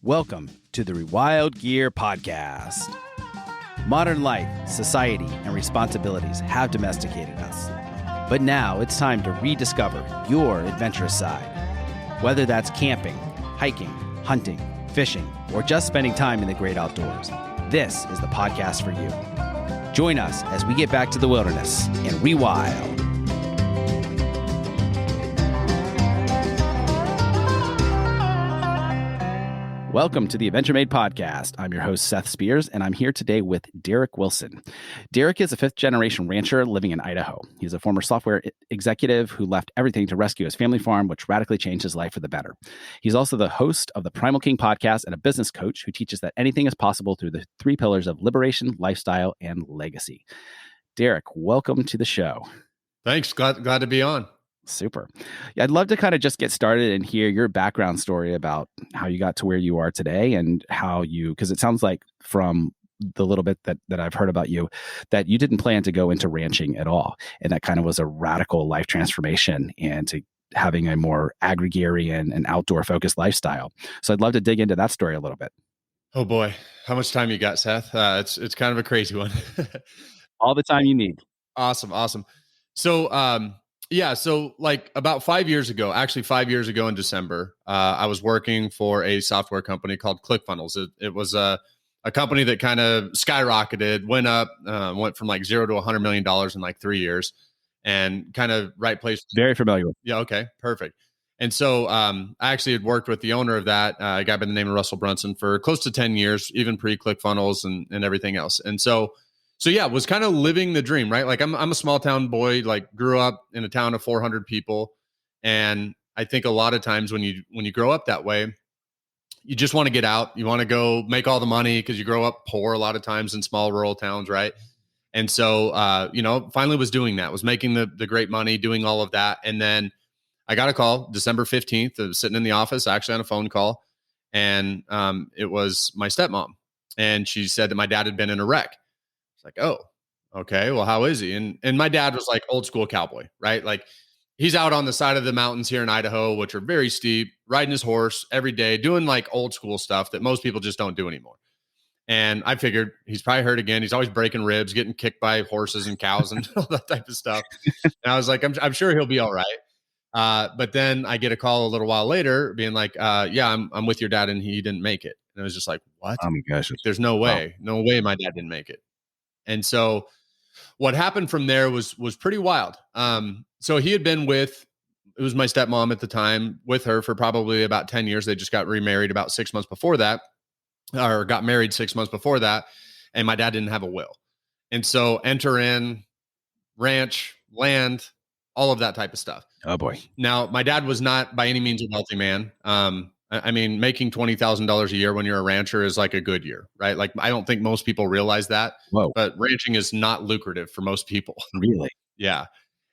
Welcome to the Rewild Gear Podcast. Modern life, society, and responsibilities have domesticated us. But now it's time to rediscover your adventurous side. Whether that's camping, hiking, hunting, fishing, or just spending time in the great outdoors, this is the podcast for you. Join us as we get back to the wilderness and rewild. Welcome to the Adventure Made Podcast. I'm your host, Seth Spears, and I'm here today with Derek Wilson. Derek is a fifth-generation rancher living in Idaho. He's a former software executive who left everything to rescue his family farm, which radically changed his life for the better. He's also the host of the Primal King podcast and a business coach who teaches that anything is possible through the three pillars of liberation, lifestyle, and legacy. Derek, welcome to the show. Thanks. Glad to be on. Super. Yeah, I'd love to kind of just get started and hear your background story about how you got to where you are today and how you, because it sounds like from the little bit that I've heard about you, that you didn't plan to go into ranching at all. And that kind of was a radical life transformation and to having a more agrarian and outdoor focused lifestyle. So I'd love to dig into that story a little bit. Oh boy. How much time you got, Seth? It's kind of a crazy one. All the time you need. Awesome. So like about 5 years ago, actually 5 years ago in December, I was working for a software company called ClickFunnels. It was a company that kind of skyrocketed, went up, went from like $0 to $100 million in like 3 years, and kind of right place. Very familiar with. Yeah. Okay. Perfect. And so I actually had worked with the owner of that, a guy by the name of Russell Brunson, for close to 10 years, even pre-ClickFunnels and everything else. And so yeah, was kind of living the dream, right? Like I'm a small town boy, like grew up in a town of 400 people. And I think a lot of times when you grow up that way, you just want to get out. You want to go make all the money because you grow up poor a lot of times in small rural towns, right? And so, finally was doing that, was making the great money, doing all of that. And then I got a call December 15th. I was sitting in the office, actually on a phone call. And it was my stepmom. And she said that my dad had been in a wreck. Like, oh, okay, well, how is he? And my dad was like old school cowboy, right? Like he's out on the side of the mountains here in Idaho, which are very steep, riding his horse every day, doing like old school stuff that most people just don't do anymore. And I figured he's probably hurt again. He's always breaking ribs, getting kicked by horses and cows and all that type of stuff. And I was like, I'm sure he'll be all right. But then I get a call a little while later being like, I'm with your dad and he didn't make it. And I was just like, what? Oh my gosh. There's no way. No way my dad didn't make it. And so what happened from there was pretty wild. So he had been it was my stepmom at the time, with her for probably about 10 years. They just got remarried about 6 months before that, or got married 6 months before that. And my dad didn't have a will. And so enter in ranch, land, all of that type of stuff. Oh boy. Now, my dad was not by any means a wealthy man. I mean, making $20,000 a year when you're a rancher is like a good year, right? Like, I don't think most people realize that. Whoa. But ranching is not lucrative for most people. Really? Yeah.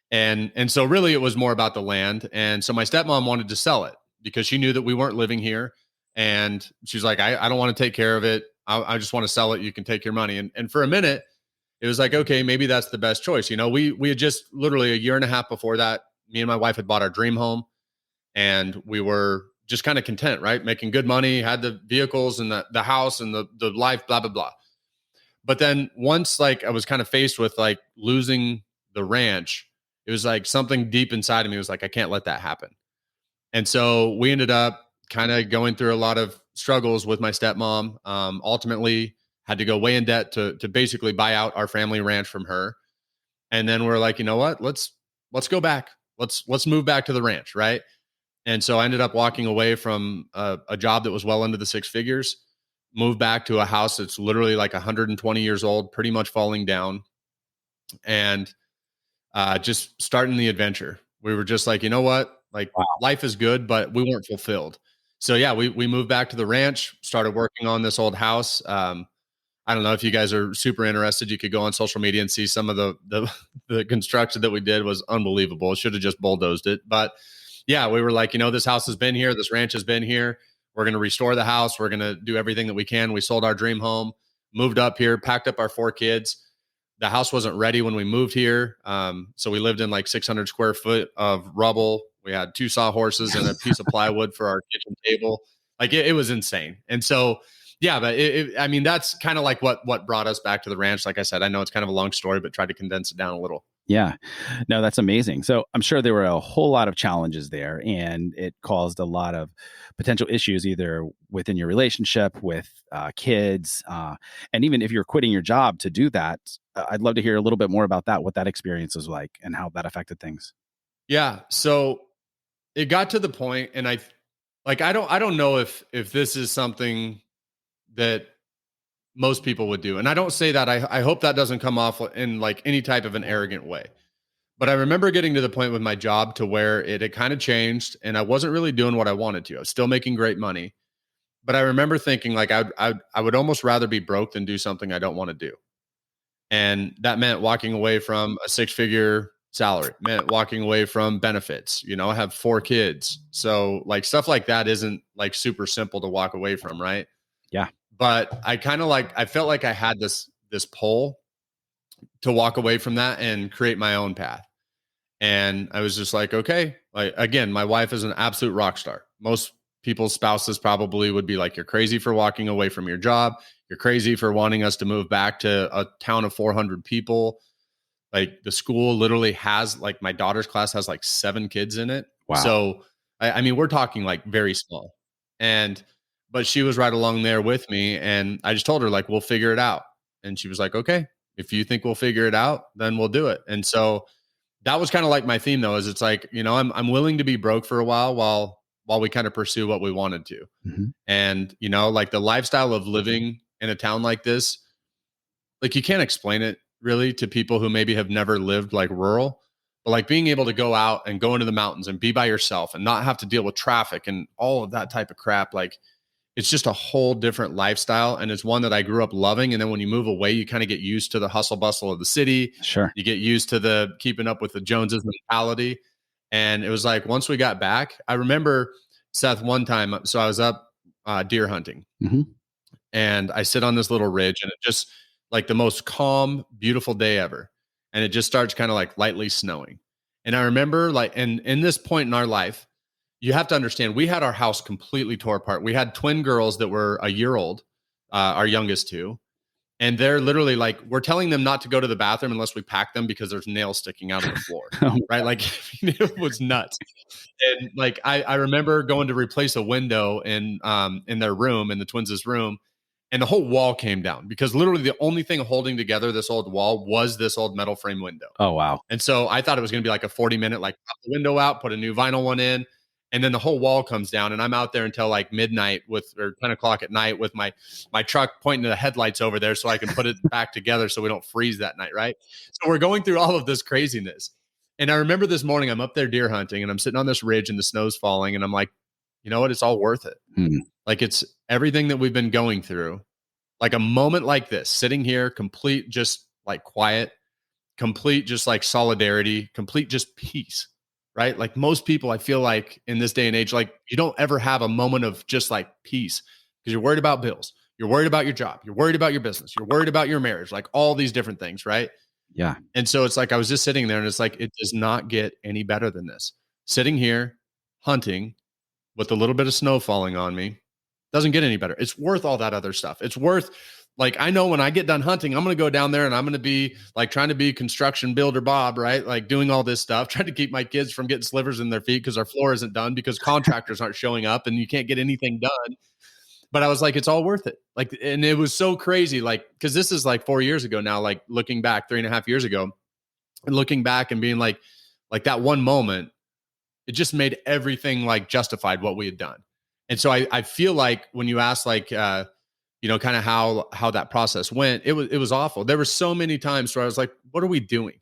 And so really it was more about the land. And so my stepmom wanted to sell it because she knew that we weren't living here. And she's like, I don't want to take care of it. I just want to sell it. You can take your money. And for a minute, it was like, okay, maybe that's the best choice. You know, we had just literally a year and a half before that, me and my wife had bought our dream home, and we were just kind of content, right? Making good money, had the vehicles and the house and the life, blah, blah, blah. But then once like I was kind of faced with like losing the ranch, it was like something deep inside of me was like, I can't let that happen. And so we ended up kind of going through a lot of struggles with my stepmom. Ultimately had to go way in debt to basically buy out our family ranch from her. And then we're like, you know what, let's go back. Let's move back to the ranch. Right. And so I ended up walking away from a job that was well into the six figures, moved back to a house that's literally like 120 years old, pretty much falling down, and just starting the adventure. We were just like, you know what, like wow, life is good, but we weren't fulfilled. So yeah, we moved back to the ranch, started working on this old house. I don't know if you guys are super interested. You could go on social media and see some of the construction that we did was unbelievable. Should have just bulldozed it, but yeah, we were like, you know, this house has been here. This ranch has been here. We're going to restore the house. We're going to do everything that we can. We sold our dream home, moved up here, packed up our 4 kids. The house wasn't ready when we moved here. So we lived in like 600 square foot of rubble. We had 2 sawhorses and a piece of plywood for our kitchen table. Like it was insane. And so, yeah, but I mean, that's kind of like what brought us back to the ranch. Like I said, I know it's kind of a long story, but tried to condense it down a little. Yeah. No, that's amazing. So I'm sure there were a whole lot of challenges there, and it caused a lot of potential issues either within your relationship with kids. And even if you're quitting your job to do that, I'd love to hear a little bit more about that, what that experience was like and how that affected things. Yeah. So it got to the point, and I don't know if this is something that most people would do. And I don't say that. I hope that doesn't come off in like any type of an arrogant way. But I remember getting to the point with my job to where it had kind of changed and I wasn't really doing what I wanted to. I was still making great money. But I remember thinking like I would almost rather be broke than do something I don't want to do. And that meant walking away from a 6-figure salary, meant walking away from benefits. You know, I have 4 kids. So like stuff like that isn't like super simple to walk away from, right? Yeah. But I felt like I had this pull to walk away from that and create my own path. And I was just like, okay, like again, my wife is an absolute rock star. Most people's spouses probably would be like, you're crazy for walking away from your job. You're crazy for wanting us to move back to a town of 400 people. Like the school literally has like my daughter's class has like 7 kids in it. Wow. So I mean, we're talking like very small. But she was right along there with me. And I just told her like, we'll figure it out. And she was like, okay, if you think we'll figure it out, then we'll do it. And so that was kind of like my theme though, is it's like, you know, I'm willing to be broke for a while we kind of pursue what we wanted to. Mm-hmm. And, you know, like the lifestyle of living in a town like this, like you can't explain it really to people who maybe have never lived like rural, but like being able to go out and go into the mountains and be by yourself and not have to deal with traffic and all of that type of crap. Like it's just a whole different lifestyle. And it's one that I grew up loving. And then when you move away, you kind of get used to the hustle bustle of the city. Sure. You get used to the keeping up with the Joneses mentality. And it was like, once we got back, I remember Seth one time. So I was up deer hunting and I sit on this little ridge and it just like the most calm, beautiful day ever. And it just starts kind of like lightly snowing. And I remember like, and in this point in our life, you have to understand, we had our house completely tore apart. We had twin girls that were a year old, our youngest 2. And they're literally like, we're telling them not to go to the bathroom unless we pack them because there's nails sticking out of the floor. Right. Like it was nuts. And like, I remember going to replace a window in their room, in the twins' room. And the whole wall came down because literally the only thing holding together this old wall was this old metal frame window. Oh, wow. And so I thought it was going to be like a 40-minute, like pop the window out, put a new vinyl one in. And then the whole wall comes down and I'm out there until like midnight or 10 o'clock at night with my truck pointing to the headlights over there so I can put it back together so we don't freeze that night. Right. So we're going through all of this craziness. And I remember this morning I'm up there deer hunting and I'm sitting on this ridge and the snow's falling. And I'm like, you know what? It's all worth it. Like it's everything that we've been going through. Like a moment like this, sitting here, complete, just like quiet, complete, just like solidarity, complete, just peace. Right? Like most people, I feel like in this day and age, like you don't ever have a moment of just like peace because you're worried about bills. You're worried about your job. You're worried about your business. You're worried about your marriage, like all these different things. Right. Yeah. And so it's like, I was just sitting there and it's like, it does not get any better than this. Sitting here hunting with a little bit of snow falling on me doesn't get any better. It's worth all that other stuff. It's worth like, I know when I get done hunting, I'm going to go down there and I'm going to be like trying to be construction builder Bob, right? Like doing all this stuff, trying to keep my kids from getting slivers in their feet because our floor isn't done because contractors aren't showing up and you can't get anything done. But I was like, it's all worth it. Like, and it was so crazy. Like, cause this is like 4 years ago now, like looking back 3.5 years ago and looking back and being like that one moment, it just made everything like justified what we had done. And so I feel like when you ask like, you know, kind of how that process went, it was awful. There were so many times where I was like, what are we doing?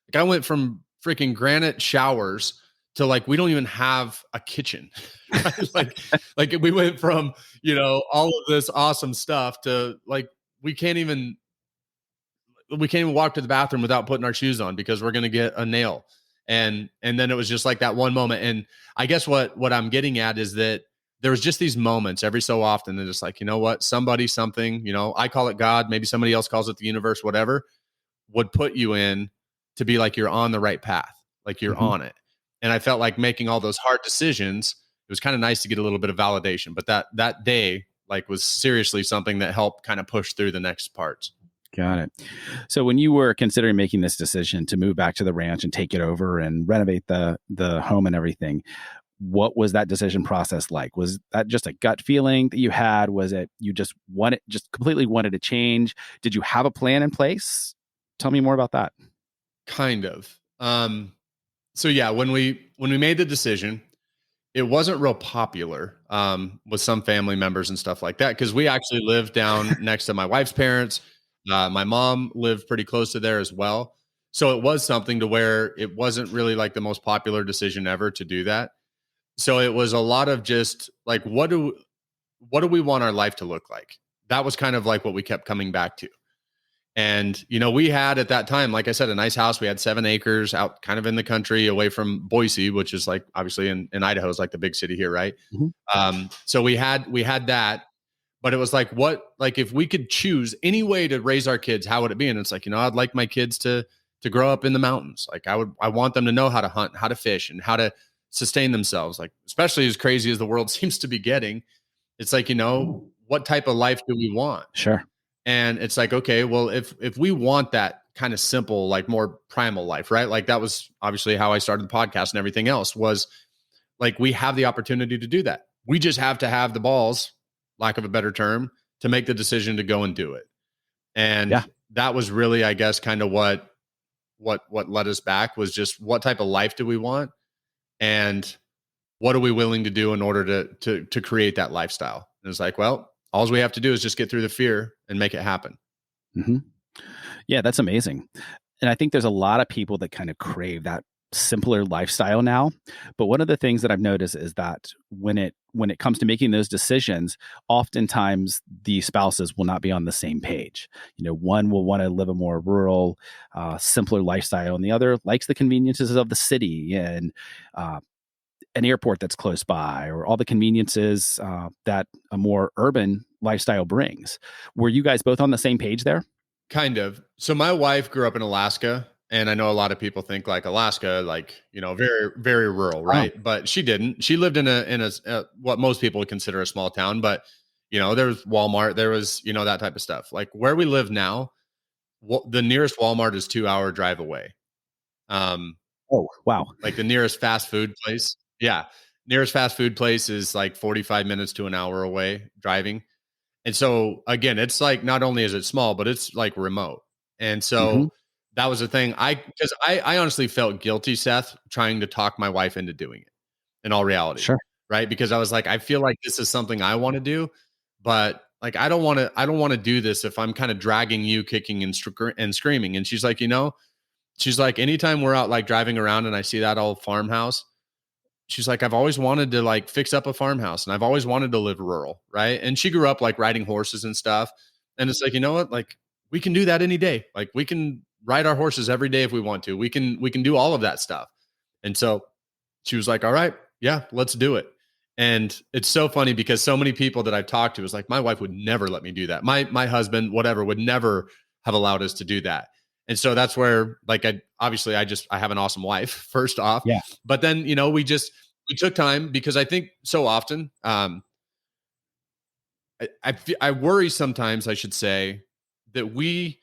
Like I went from freaking granite showers to like, we don't even have a kitchen. Right? like we went from, you know, all of this awesome stuff to like, we can't even walk to the bathroom without putting our shoes on because we're going to get a nail. And then it was just like that one moment. And I guess what I'm getting at is that there was just these moments every so often that it's like, you know what, somebody, something, you know, I call it God, maybe somebody else calls it the universe, whatever, would put you in to be like, you're on the right path, like you're on it. And I felt like making all those hard decisions was kind of nice to get a little bit of validation. But that day like was seriously something that helped kind of push through the next parts. Got it. So when you were considering making this decision to move back to the ranch and take it over and renovate the home and everything, what was that decision process like? Was that just a gut feeling that you had? Was it you just completely wanted to change? Did you have a plan in place? Tell me more about that. Kind of. So yeah, when we made the decision, it wasn't real popular with some family members and stuff like that, because we actually lived down next to my wife's parents. My mom lived pretty close to there as well. So it was something to where it wasn't really like the most popular decision ever to do that. So it was a lot of just like, what do we want our life to look like? That was kind of like what we kept coming back to. And, we had at that time, like I said, a nice house. We had 7 acres out kind of in the country away from Boise, which is like obviously in Idaho is like the big city here. Right. Mm-hmm. So we had that, but it was like, if we could choose any way to raise our kids, how would it be? And it's like, I'd like my kids to grow up in the mountains. Like I want them to know how to hunt, how to fish, and how to sustain themselves. Like, especially as crazy as the world seems to be getting, it's like, what type of life do we want? Sure. And it's like, okay, well, if we want that kind of simple, like more primal life, right? Like that was obviously how I started the podcast and everything else, was like, we have the opportunity to do that. We just have to have the balls, lack of a better term, to make the decision to go and do it. And that was really, I guess, kind of what led us back, was just what type of life do we want? And what are we willing to do in order to create that lifestyle? And it's like, well, all we have to do is just get through the fear and make it happen. Mm-hmm. Yeah, that's amazing. And I think there's a lot of people that kind of crave that simpler lifestyle now. But one of the things that I've noticed is that when it comes to making those decisions, oftentimes the spouses will not be on the same page. One will want to live a more rural, simpler lifestyle, and the other likes the conveniences of the city and an airport that's close by, or all the conveniences that a more urban lifestyle brings. Were you guys both on the same page there? Kind of. So my wife grew up in Alaska, and I know a lot of people think like Alaska, like, very, very rural, right? Oh. But she didn't. She lived in a what most people would consider a small town, but there was Walmart, there was, that type of stuff. Like where we live now, the nearest Walmart is 2-hour drive away. Oh, wow. Like the nearest fast food place. Yeah. Nearest fast food place is like 45 minutes to an hour away driving. And so again, it's like, not only is it small, but it's like remote. And so that was the thing. Because I honestly felt guilty, Seth, trying to talk my wife into doing it in all reality. Sure. Right. Because I was like, I feel like this is something I want to do, but like, I don't want to do this if I'm kind of dragging you kicking and screaming. And she's like, she's like, anytime we're out like driving around and I see that old farmhouse, she's like, I've always wanted to like fix up a farmhouse, and I've always wanted to live rural. Right. And she grew up like riding horses and stuff. And it's like, you know what? Like we can do that any day. Like we can ride our horses every day if we want to. We can do all of that stuff. And so she was like, all right, yeah, let's do it. And it's so funny because so many people that I've talked to was like, my wife would never let me do that. My husband, whatever, would never have allowed us to do that. And so that's where, like, I have an awesome wife, first off. Yeah. But then, we took time, because I think so often, I worry sometimes, I should say, that we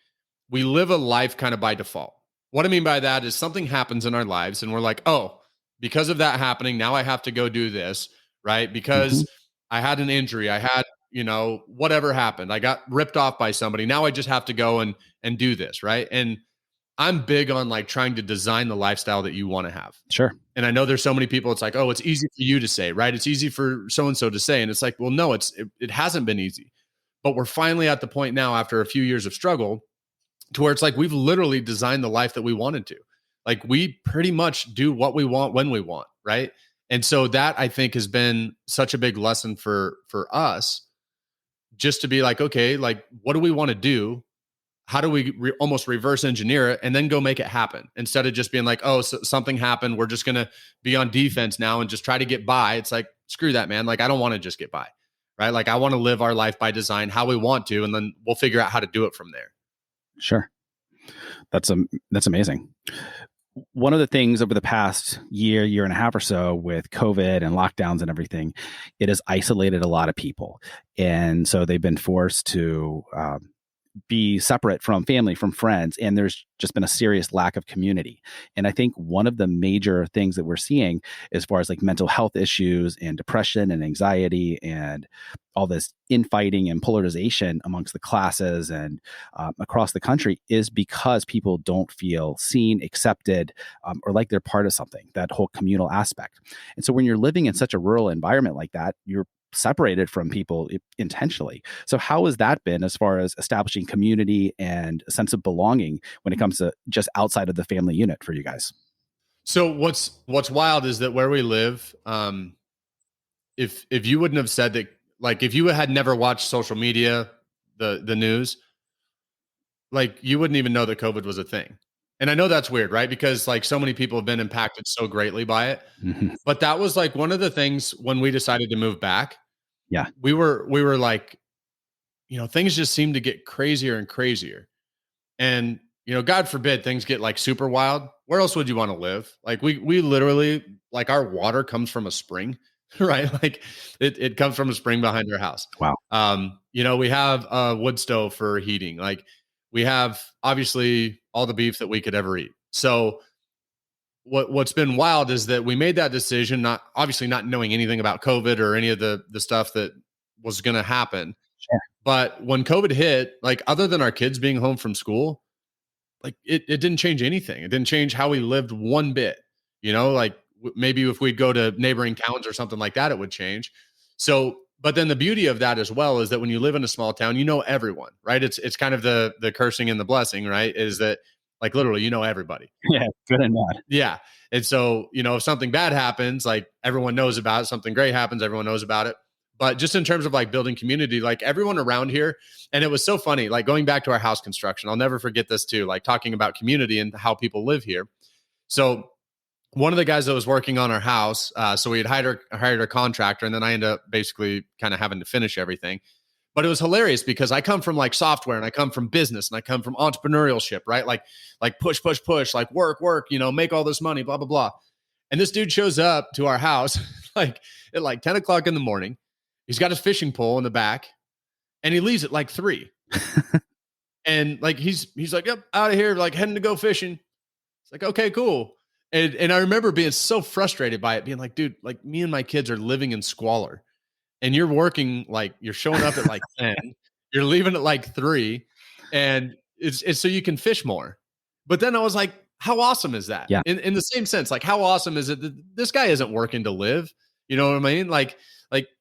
live a life kind of by default. What I mean by that is something happens in our lives and we're like, oh, because of that happening, now I have to go do this, right? Because I had an injury, I had, whatever happened, I got ripped off by somebody. Now I just have to go and do this, right? And I'm big on like trying to design the lifestyle that you want to have. Sure. And I know there's so many people, it's like, oh, it's easy for you to say, right? It's easy for so-and-so to say. And it's like, well, no, it hasn't been easy. But we're finally at the point now, after a few years of struggle, to where it's like, we've literally designed the life that we wanted to. Like we pretty much do what we want when we want, right? And so that, I think, has been such a big lesson for us, just to be like, okay, like, what do we want to do? How do we almost reverse engineer it and then go make it happen, instead of just being like, oh, something happened, we're just going to be on defense now and just try to get by. It's like, screw that, man. Like, I don't want to just get by, right? Like, I want to live our life by design, how we want to, and then we'll figure out how to do it from there. Sure. That's amazing. One of the things over the past year and a half or so with COVID and lockdowns and everything, it has isolated a lot of people. And so they've been forced to be separate from family, from friends, and there's just been a serious lack of community. And I think one of the major things that we're seeing as far as like mental health issues and depression and anxiety and all this infighting and polarization amongst the classes and across the country is because people don't feel seen, accepted, or like they're part of something, that whole communal aspect. And so when you're living in such a rural environment like that, you're separated from people intentionally. So how has that been as far as establishing community and a sense of belonging when it comes to just outside of the family unit for you guys? So what's wild is that where we live, if you wouldn't have said that, like if you had never watched social media, the news, like you wouldn't even know that COVID was a thing. And I know that's weird, right? Because like so many people have been impacted so greatly by it. Mhm. But that was like one of the things when we decided to move back. Yeah. We were like, things just seemed to get crazier and crazier. And, God forbid things get like super wild. Where else would you want to live? Like we literally, like our water comes from a spring, right? Like it comes from a spring behind our house. Wow. We have a wood stove for heating. Like we have obviously all the beef that we could ever eat. So what's been wild is that we made that decision, not obviously not knowing anything about COVID or any of the stuff that was going to happen. Sure. But when COVID hit, like other than our kids being home from school, like it didn't change anything. It didn't change how we lived one bit. Like maybe if we'd go to neighboring towns or something like that, it would change. So, but then the beauty of that as well is that when you live in a small town, you know everyone, right? It's kind of the cursing and the blessing, right? Is that like literally you know everybody. Yeah. Good and bad. Yeah. And so, if something bad happens, like everyone knows about it. Something great happens, everyone knows about it. But just in terms of like building community, like everyone around here, and it was so funny, like going back to our house construction, I'll never forget this too, like talking about community and how people live here. So one of the guys that was working on our house, so we had hired a contractor, and then I ended up basically kind of having to finish everything. But it was hilarious because I come from like software and I come from business and I come from entrepreneurship, right? Like push, push, push, like work, make all this money, blah, blah, blah. And this dude shows up to our house like at like 10 o'clock in the morning. He's got his fishing pole in the back and he leaves at like 3. And like he's like, yep, out of here, like heading to go fishing. It's like, okay, cool. And I remember being so frustrated by it, being like, dude, like me and my kids are living in squalor. And you're working, like you're showing up at like 10, you're leaving at like 3, and it's so you can fish more. But then I was like, how awesome is that? Yeah. In the same sense, like how awesome is it that this guy isn't working to live? You know what I mean? Like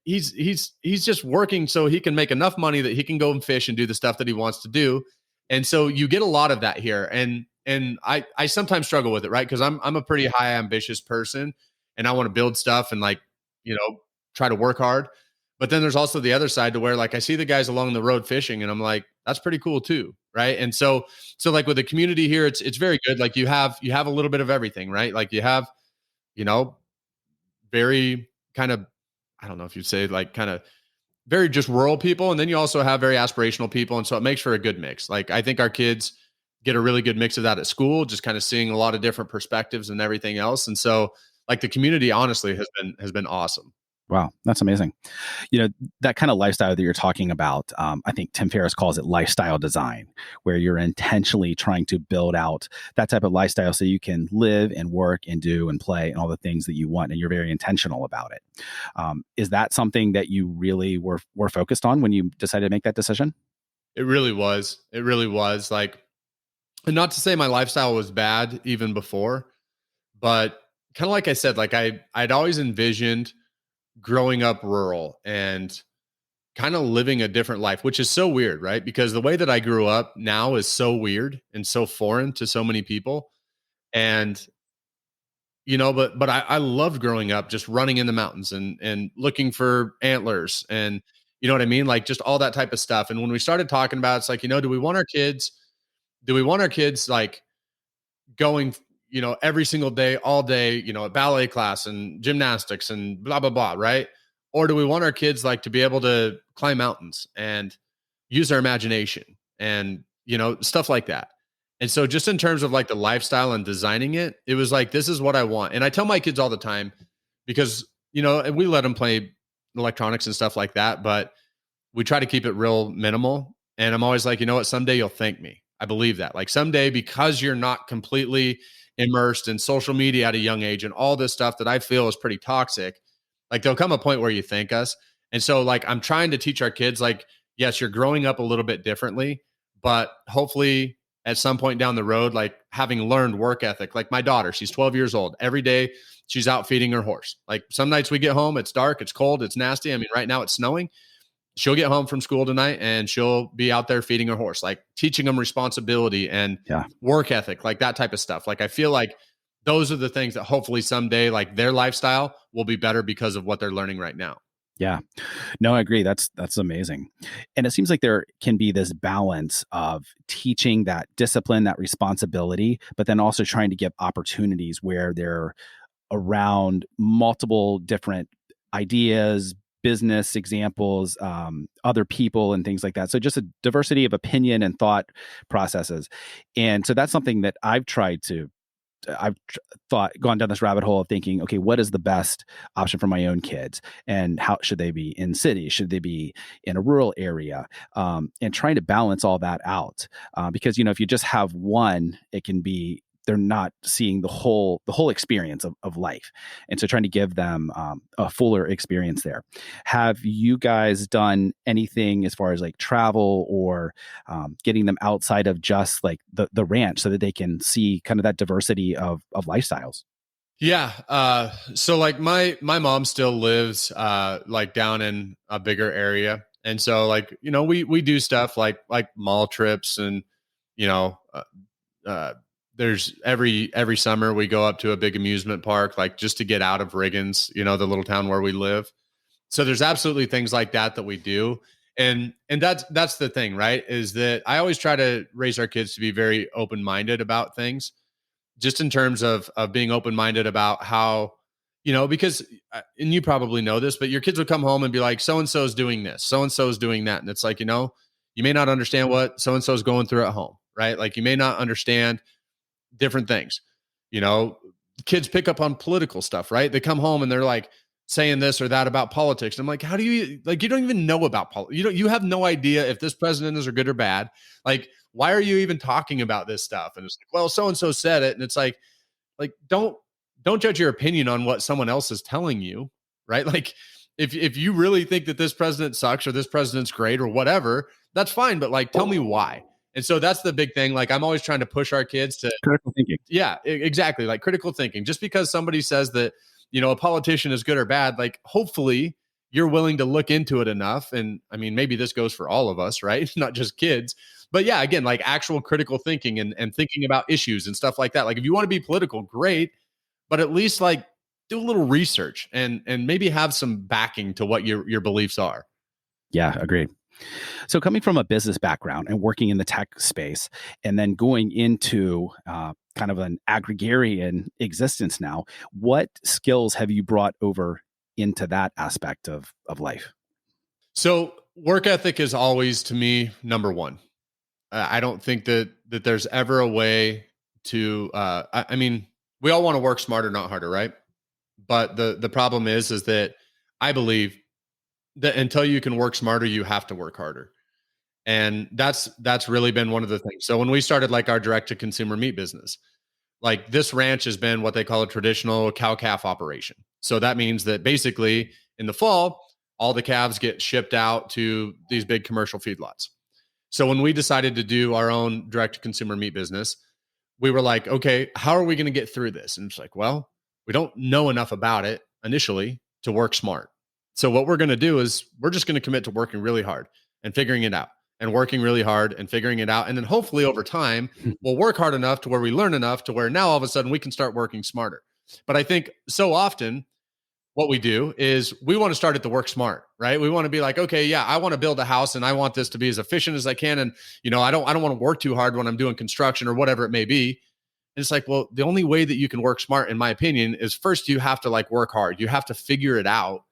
he's just working so he can make enough money that he can go and fish and do the stuff that he wants to do. And so you get a lot of that here. And I sometimes struggle with it, right? Because I'm a pretty high ambitious person and I want to build stuff and like, try to work hard. But then there's also the other side to where like I see the guys along the road fishing and I'm like, that's pretty cool too. Right. And so like with the community here, it's very good. Like you have a little bit of everything, right? Like you have, you know, very kind of, I don't know if you'd say like kind of very just rural people. And then you also have very aspirational people. And so it makes for a good mix. Like I think our kids get a really good mix of that at school, just kind of seeing a lot of different perspectives and everything else. And so like the community honestly has been awesome. Wow, that's amazing. That kind of lifestyle that you're talking about, I think Tim Ferriss calls it lifestyle design, where you're intentionally trying to build out that type of lifestyle so you can live and work and do and play and all the things that you want, and you're very intentional about it. Is that something that you really were focused on when you decided to make that decision? It really was. It really was. Like, and not to say my lifestyle was bad even before, but kind of like I said, like I'd always envisioned growing up rural and kind of living a different life, which is so weird, right? Because the way that I grew up now is so weird and so foreign to so many people. And but I loved growing up just running in the mountains and looking for antlers and you know what I mean? Like just all that type of stuff. And when we started talking about it, it's like, do we want our kids like going, every single day, all day, at ballet class and gymnastics and blah, blah, blah. Right. Or do we want our kids like to be able to climb mountains and use their imagination and, stuff like that. And so just in terms of like the lifestyle and designing it, it was like, this is what I want. And I tell my kids all the time because, and we let them play electronics and stuff like that, but we try to keep it real minimal. And I'm always like, you know what? Someday you'll thank me. I believe that. Like someday, because you're not completely immersed in social media at a young age and all this stuff that I feel is pretty toxic, like there'll come a point where you thank us. And so, like, I'm trying to teach our kids, like, yes, you're growing up a little bit differently, but hopefully at some point down the road, like having learned work ethic, like my daughter, she's 12 years old. Every day she's out feeding her horse. Like some nights we get home, it's dark, it's cold, it's nasty. I mean, right now it's snowing. She'll get home from school tonight and she'll be out there feeding her horse, like teaching them responsibility and work ethic, like that type of stuff. Like I feel like those are the things that hopefully someday, like their lifestyle will be better because of what they're learning right now. Yeah. No, I agree. That's amazing. And it seems like there can be this balance of teaching that discipline, that responsibility, but then also trying to give opportunities where they're around multiple different ideas, business examples, other people and things like that. So just a diversity of opinion and thought processes. And so that's something that I've gone down this rabbit hole of thinking, okay, what is the best option for my own kids, and how should they be in cities? Should they be in a rural area? And trying to balance all that out, because if you just have one, it can be they're not seeing the whole experience of life, and so trying to give them a fuller experience there. Have you guys done anything as far as like travel or getting them outside of just like the ranch so that they can see kind of that diversity of lifestyles? Yeah. So like my mom still lives like down in a bigger area. And so like, we do stuff like mall trips and, there's every summer we go up to a big amusement park, like just to get out of Riggins, the little town where we live. So there's absolutely things like that we do. And that's the thing, right? Is that I always try to raise our kids to be very open-minded about things, just in terms of being open-minded about how, because, and you probably know this, but your kids would come home and be like, so-and-so is doing this, so-and-so is doing that. And it's like, you may not understand what so-and-so is going through at home, right? Like you may not understand different things. Kids pick up on political stuff, right? They come home and they're like saying this or that about politics. And I'm like, how do you, like, you don't even know about politics. You have no idea if this president is good or bad. Like, why are you even talking about this stuff? And it's like, well, so-and-so said it. And it's like, don't judge your opinion on what someone else is telling you, right? Like if you really think that this president sucks or this president's great or whatever, that's fine. But like, tell me why. And so that's the big thing. Like I'm always trying to push our kids to Critical thinking. Yeah, exactly. Like critical thinking. Just because somebody says that, a politician is good or bad, like hopefully you're willing to look into it enough. And I mean, maybe this goes for all of us, right? Not just kids. But yeah, again, like actual critical thinking and thinking about issues and stuff like that. Like if you want to be political, great, but at least like do a little research and maybe have some backing to what your beliefs are. Yeah, agreed. So coming from a business background and working in the tech space and then going into kind of an agrarian existence now, what skills have you brought over into that aspect of life? So work ethic is always, to me, number one. I don't think that there's ever a way to, I mean, we all want to work smarter, not harder, right? But the problem is that I believe that until you can work smarter, you have to work harder. And that's really been one of the things. So when we started like our direct to consumer meat business, like this ranch has been what they call a traditional cow calf operation. So that means that basically in the fall, all the calves get shipped out to these big commercial feedlots. So when we decided to do our own direct to consumer meat business, we were like, okay, how are we going to get through this? And it's like, well, we don't know enough about it initially to work smart. So what we're going to do is we're just going to commit to working really hard and figuring it out and working really hard and figuring it out. And then hopefully over time, we'll work hard enough to where we learn enough to where now all of a sudden we can start working smarter. But I think so often what we do is we want to start at the work smart, right? We want to be like, okay, yeah, I want to build a house and I want this to be as efficient as I can. And, I don't want to work too hard when I'm doing construction or whatever it may be. And it's like, well, the only way that you can work smart, in my opinion, is first you have to like work hard. You have to figure it out.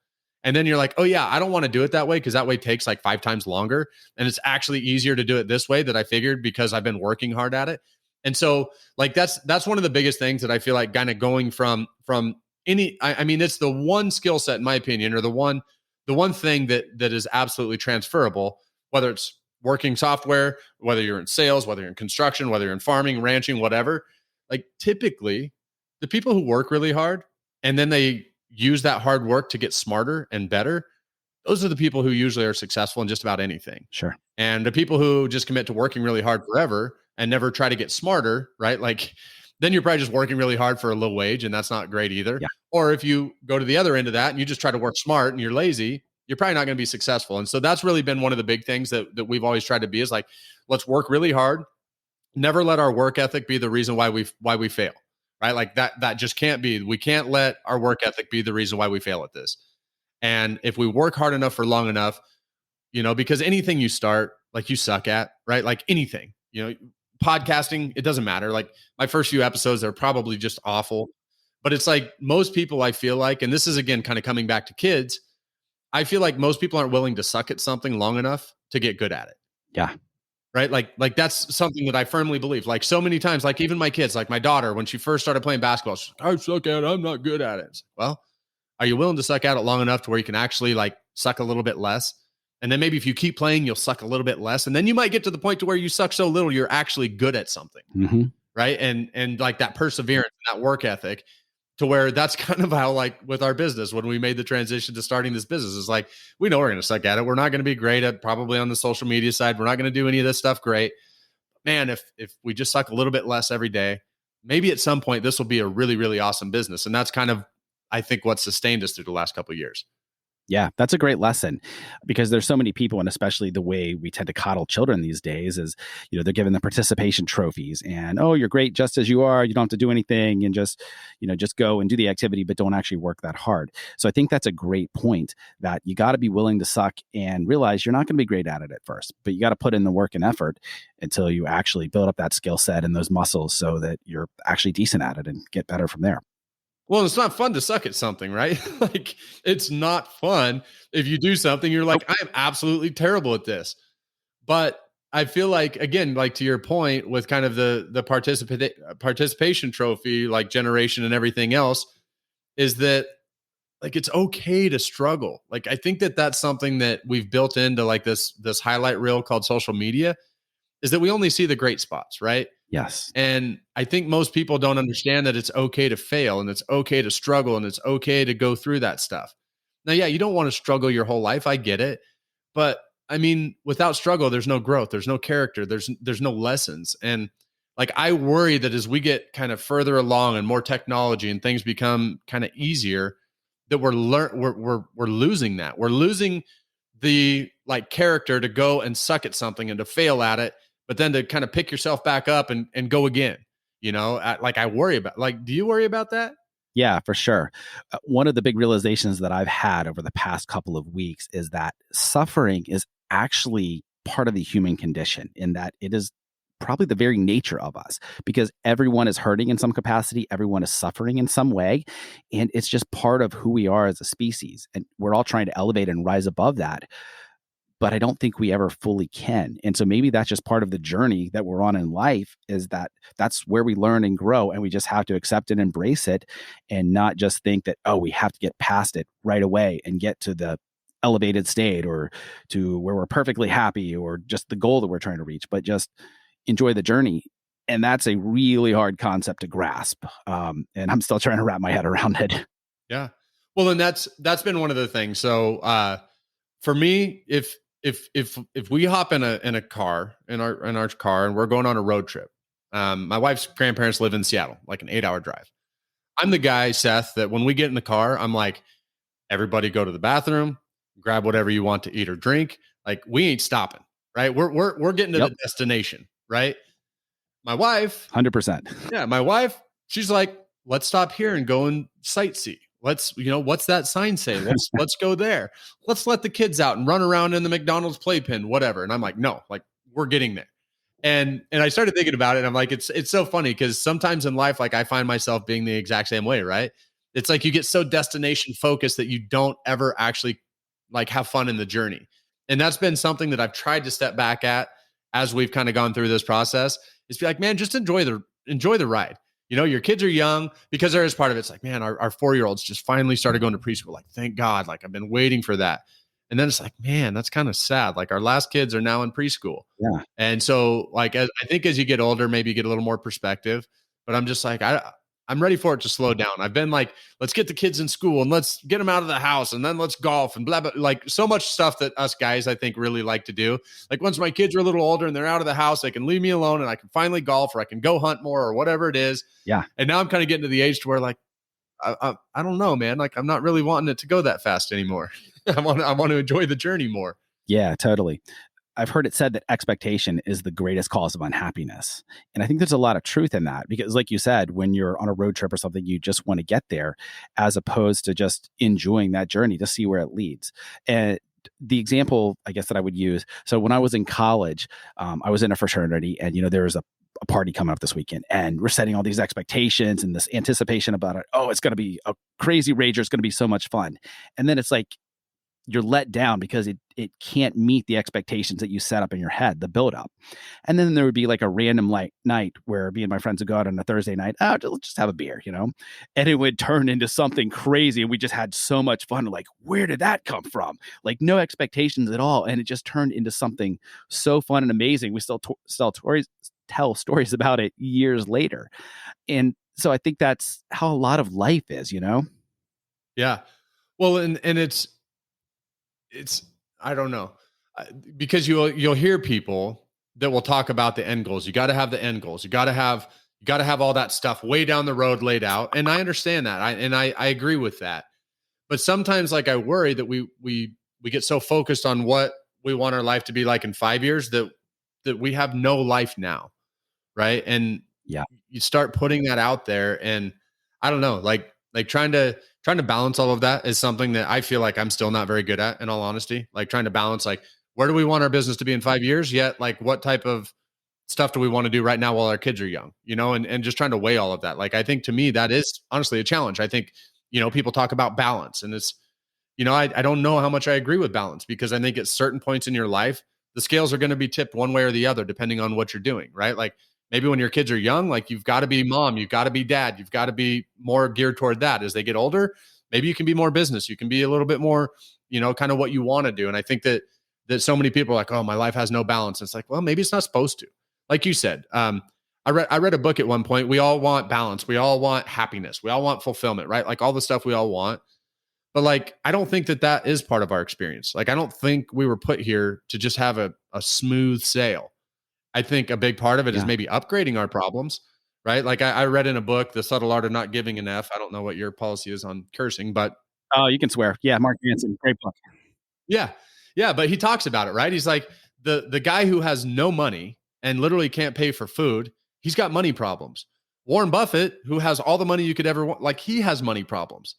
And then you're like, oh yeah, I don't want to do it that way because that way takes like 5 times longer. And it's actually easier to do it this way that I figured because I've been working hard at it. And so like that's one of the biggest things that I feel like kind of going from any I mean it's the one skill set in my opinion, or the one thing that is absolutely transferable, whether it's working software, whether you're in sales, whether you're in construction, whether you're in farming, ranching, whatever. Like typically the people who work really hard and then they use that hard work to get smarter and better, those are the people who usually are successful in just about anything. Sure. And the people who just commit to working really hard forever and never try to get smarter, right? Like then you're probably just working really hard for a low wage, and that's not great either. Yeah. Or if you go to the other end of that and you just try to work smart and you're lazy, you're probably not going to be successful. And so that's really been one of the big things that we've always tried to be, is like, let's work really hard. Never let our work ethic be the reason why we fail. Right? Like that just can't be. We can't let our work ethic be the reason why we fail at this. And if we work hard enough for long enough, because anything you start, like you suck at, right? Like anything, podcasting, it doesn't matter. Like my first few episodes are probably just awful, but it's like most people, I feel like, and this is again kind of coming back to kids, I feel like most people aren't willing to suck at something long enough to get good at it. Yeah. Right. Like that's something that I firmly believe. Like so many times, like even my kids, like my daughter, when she first started playing basketball, she's like, I suck at it. I'm not good at it. It's like, well, are you willing to suck at it long enough to where you can actually like suck a little bit less? And then maybe if you keep playing, you'll suck a little bit less. And then you might get to the point to where you suck so little, you're actually good at something. Mm-hmm. Right. And like that perseverance, that work ethic, to where that's kind of how, like with our business, when we made the transition to starting this business, is like, we know we're going to suck at it. We're not going to be great at probably on the social media side. We're not going to do any of this stuff great. Man, if we just suck a little bit less every day, maybe at some point this will be a really, really awesome business. And that's kind of, I think, what sustained us through the last couple of years. Yeah, that's a great lesson, because there's so many people, and especially the way we tend to coddle children these days is, they're given the participation trophies and, oh, you're great just as you are. You don't have to do anything, and just go and do the activity, but don't actually work that hard. So I think that's a great point, that you got to be willing to suck and realize you're not going to be great at it at first, but you got to put in the work and effort until you actually build up that skill set and those muscles so that you're actually decent at it and get better from there. Well, it's not fun to suck at something, right? Like it's not fun if you do something, you're like, I am absolutely terrible at this. But I feel like, again, like to your point with kind of the participation trophy, like generation and everything else, is that like, it's okay to struggle. Like, I think that that's something that we've built into like this highlight reel called social media, is that we only see the great spots, right? Yes. And I think most people don't understand that it's okay to fail, and it's okay to struggle, and it's okay to go through that stuff. Now, yeah, you don't want to struggle your whole life. I get it. But I mean, without struggle, there's no growth. There's no character. There's no lessons. And like, I worry that as we get kind of further along and more technology and things become kind of easier, that we're losing that. We're losing the like character to go and suck at something and to fail at it, but then to kind of pick yourself back up and go again, like I worry about, like, do you worry about that? Yeah, for sure. One of the big realizations that I've had over the past couple of weeks is that suffering is actually part of the human condition, in that it is probably the very nature of us, because everyone is hurting in some capacity. Everyone is suffering in some way. And it's just part of who we are as a species. And we're all trying to elevate and rise above that. But I don't think we ever fully can. And so maybe that's just part of the journey that we're on in life, is that that's where we learn and grow. And we just have to accept and embrace it, and not just think that, oh, we have to get past it right away and get to the elevated state or to where we're perfectly happy or just the goal that we're trying to reach, but just enjoy the journey. And that's a really hard concept to grasp. And I'm still trying to wrap my head around it. Yeah. Well, and that's been one of the things. So for me, if we hop in a car, in our car, and we're going on a road trip, my wife's grandparents live in Seattle, like an 8-hour drive. I'm the guy, Seth, that when we get in the car, I'm like, everybody go to the bathroom, grab whatever you want to eat or drink. Like, we ain't stopping, right? We're getting to the destination, right? My wife, 100%. Yeah, my wife, she's like, let's stop here and go and sightsee. Let's, what's that sign say? Let's go there. Let's let the kids out and run around in the McDonald's playpen, whatever. And I'm like, no, like, we're getting there. And I started thinking about it, and I'm like, it's so funny, because sometimes in life, like, I find myself being the exact same way, right? It's like you get so destination focused that you don't ever actually like have fun in the journey. And that's been something that I've tried to step back at as we've kind of gone through this process is be like, man, just enjoy the ride. Your kids are young, because there is part of it's like, man, our 4-year-olds just finally started going to preschool. Like, thank God, like I've been waiting for that. And then it's like, man, that's kind of sad. Like our last kids are now in preschool. Yeah. And so like, I think as you get older, maybe you get a little more perspective, but I'm just like, I'm ready for it to slow down. I've been like, let's get the kids in school and let's get them out of the house and then let's golf and blah, blah, like so much stuff that us guys, I think, really like to do. Like once my kids are a little older and they're out of the house, they can leave me alone and I can finally golf, or I can go hunt more, or whatever it is. Yeah. And now I'm kind of getting to the age to where like, I don't know, man. Like I'm not really wanting it to go that fast anymore. I want to enjoy the journey more. Yeah, totally. I've heard it said that expectation is the greatest cause of unhappiness. And I think there's a lot of truth in that, because like you said, when you're on a road trip or something, you just want to get there, as opposed to just enjoying that journey to see where it leads. And the example, I guess, that I would use. So when I was in college, I was in a fraternity, and, there was a party coming up this weekend, and we're setting all these expectations and this anticipation about it. Oh, it's going to be a crazy rager. It's going to be so much fun. And then it's like, you're let down because it can't meet the expectations that you set up in your head, the build up. And then there would be like a random night where me and my friends would go out on a Thursday night. Oh, let's just have a beer, and it would turn into something crazy. And we just had so much fun. Like, where did that come from? Like no expectations at all. And it just turned into something so fun and amazing. We still tell stories about it years later. And so I think that's how a lot of life is, Yeah. Well, and it's, I don't know, because you'll hear people that will talk about the end goals. You got to have the end goals. You got to have all that stuff way down the road laid out. And I understand that. I agree with that. But sometimes like I worry that we get so focused on what we want our life to be like in 5 years that we have no life now. Right. And yeah, you start putting that out there, and I don't know, like trying to balance all of that is something that I feel like I'm still not very good at, in all honesty. Like trying to balance, like, where do we want our business to be in 5 years? Yet, like, what type of stuff do we want to do right now while our kids are young, and just trying to weigh all of that. Like, I think to me, that is honestly a challenge. I think, people talk about balance, and it's, I don't know how much I agree with balance, because I think at certain points in your life, the scales are going to be tipped one way or the other, depending on what you're doing. Right. Like, maybe when your kids are young, like you've got to be mom, you've got to be dad, you've got to be more geared toward that. As they get older, maybe you can be more business. You can be a little bit more, kind of what you want to do. And I think that so many people are like, oh, my life has no balance. It's like, well, maybe it's not supposed to. Like you said, I read a book at one point. We all want balance. We all want happiness. We all want fulfillment, right? Like all the stuff we all want. But like, I don't think that is part of our experience. Like, I don't think we were put here to just have a smooth sail. I think a big part of it is maybe upgrading our problems, right? Like I read in a book, The Subtle Art of Not Giving an F. I don't know what your policy is on cursing, but oh, you can swear. Yeah, Mark Manson, great book. Yeah, but he talks about it, right? He's like the guy who has no money and literally can't pay for food. He's got money problems. Warren Buffett, who has all the money you could ever want, like he has money problems,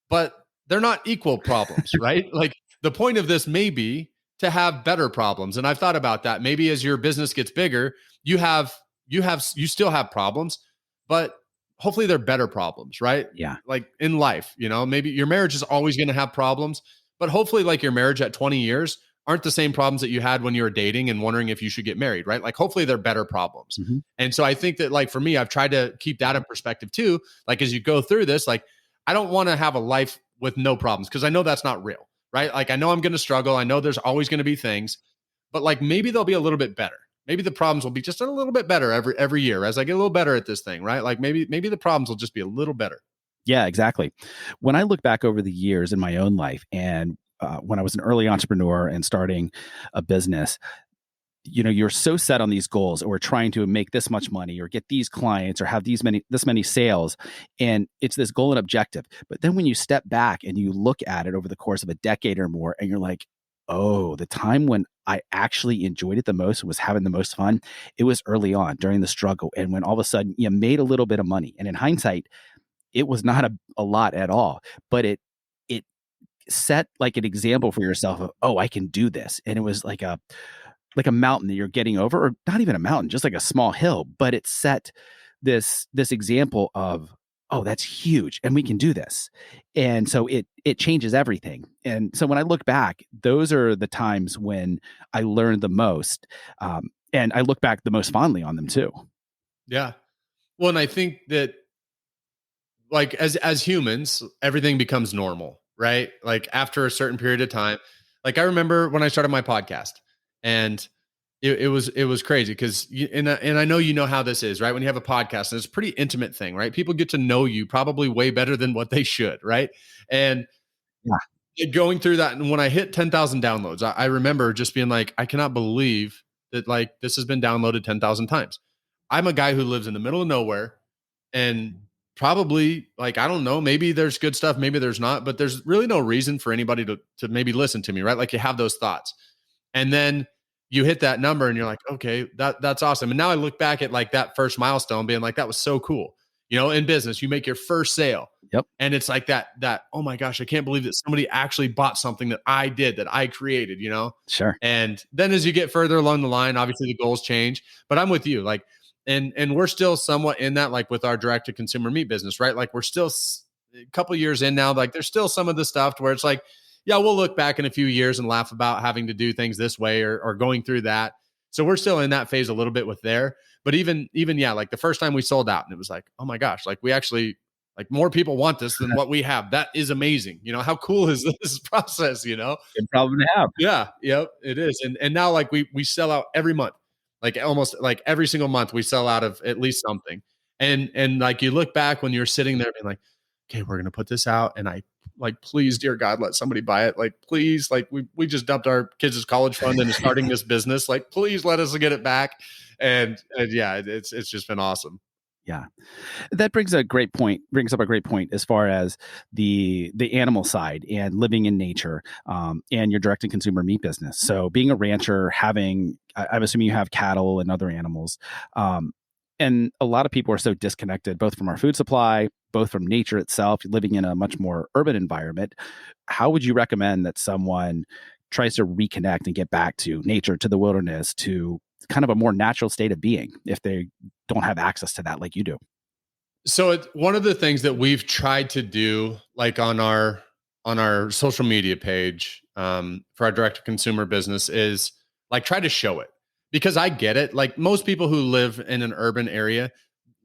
but they're not equal problems, right? Like the point of this may be to have better problems. And I've thought about that. Maybe as your business gets bigger, you still have problems, but hopefully they're better problems, right? Yeah. Like in life, maybe your marriage is always going to have problems, but hopefully like your marriage at 20 years aren't the same problems that you had when you were dating and wondering if you should get married, right? Like hopefully they're better problems. Mm-hmm. And so I think that like for me, I've tried to keep that in perspective too. Like as you go through this, like I don't want to have a life with no problems, because I know that's not real. Right? Like I know I'm going to struggle. I know there's always going to be things, but like maybe they'll be a little bit better. Maybe the problems will be just a little bit better every year as I get a little better at this thing, right? Like maybe the problems will just be a little better. Yeah, exactly. When I look back over the years in my own life, and when I was an early entrepreneur and starting a business, you're so set on these goals, or trying to make this much money or get these clients or have this many sales. And it's this goal and objective. But then when you step back and you look at it over the course of a decade or more, and you're like, oh, the time when I actually enjoyed it the most, was having the most fun, it was early on during the struggle. And when all of a sudden you made a little bit of money, and in hindsight, it was not a lot at all, but it set like an example for yourself of, oh, I can do this. And it was like a mountain that you're getting over, or not even a mountain, just like a small hill, but it set this example of, oh, that's huge and we can do this. And so it changes everything. And so when I look back, those are the times when I learned the most. And I look back the most fondly on them too. Yeah. Well, and I think that like as humans, everything becomes normal, right? Like after a certain period of time. Like I remember when I started my podcast, and it was crazy because and I know you know how this is, right? When you have a podcast, and it's a pretty intimate thing, right? People get to know you probably way better than what they should, right? And going through that, and when I hit 10,000 downloads, I remember just being like, I cannot believe that like this has been downloaded 10,000 times. I'm a guy who lives in the middle of nowhere, and probably like I don't know, maybe there's good stuff, maybe there's not, but there's really no reason for anybody to maybe listen to me, right? Like you have those thoughts, and then you hit that number, and you're like, okay, that's awesome. And now I look back at like that first milestone, being like, that was so cool. In business, you make your first sale. Yep. And it's like that, oh my gosh, I can't believe that somebody actually bought something that I did, that I created, Sure. And then as you get further along the line, obviously the goals change, but I'm with you. Like, and we're still somewhat in that, like with our direct to consumer meat business, right? Like we're still a couple years in now, like there's still some of the stuff where it's like, yeah, we'll look back in a few years and laugh about having to do things this way or going through that. So we're still in that phase a little bit with there. But even yeah, like the first time we sold out and it was like, oh my gosh, like we actually like more people want this than what we have. That is amazing. How cool is this process, Good problem to have. Yeah, yep, it is. And now like we sell out every month. Like almost like every single month we sell out of at least something. And like you look back when you're sitting there being like, okay, we're gonna put this out, and I like, please, dear God, let somebody buy it. Like, please, like we just dumped our kids' college fund into starting this business. Like, please let us get it back. And yeah, it's just been awesome. Yeah. That brings up a great point as far as the animal side and living in nature, and your direct to consumer meat business. So being a rancher, I'm assuming you have cattle and other animals. And a lot of people are so disconnected, both from our food supply, both from nature itself, living in a much more urban environment. How would you recommend that someone tries to reconnect and get back to nature, to the wilderness, to kind of a more natural state of being if they don't have access to that like you do? So one of the things that we've tried to do, like on our social media page, for our direct to consumer business, is like try to show it, because I get it. Like most people who live in an urban area,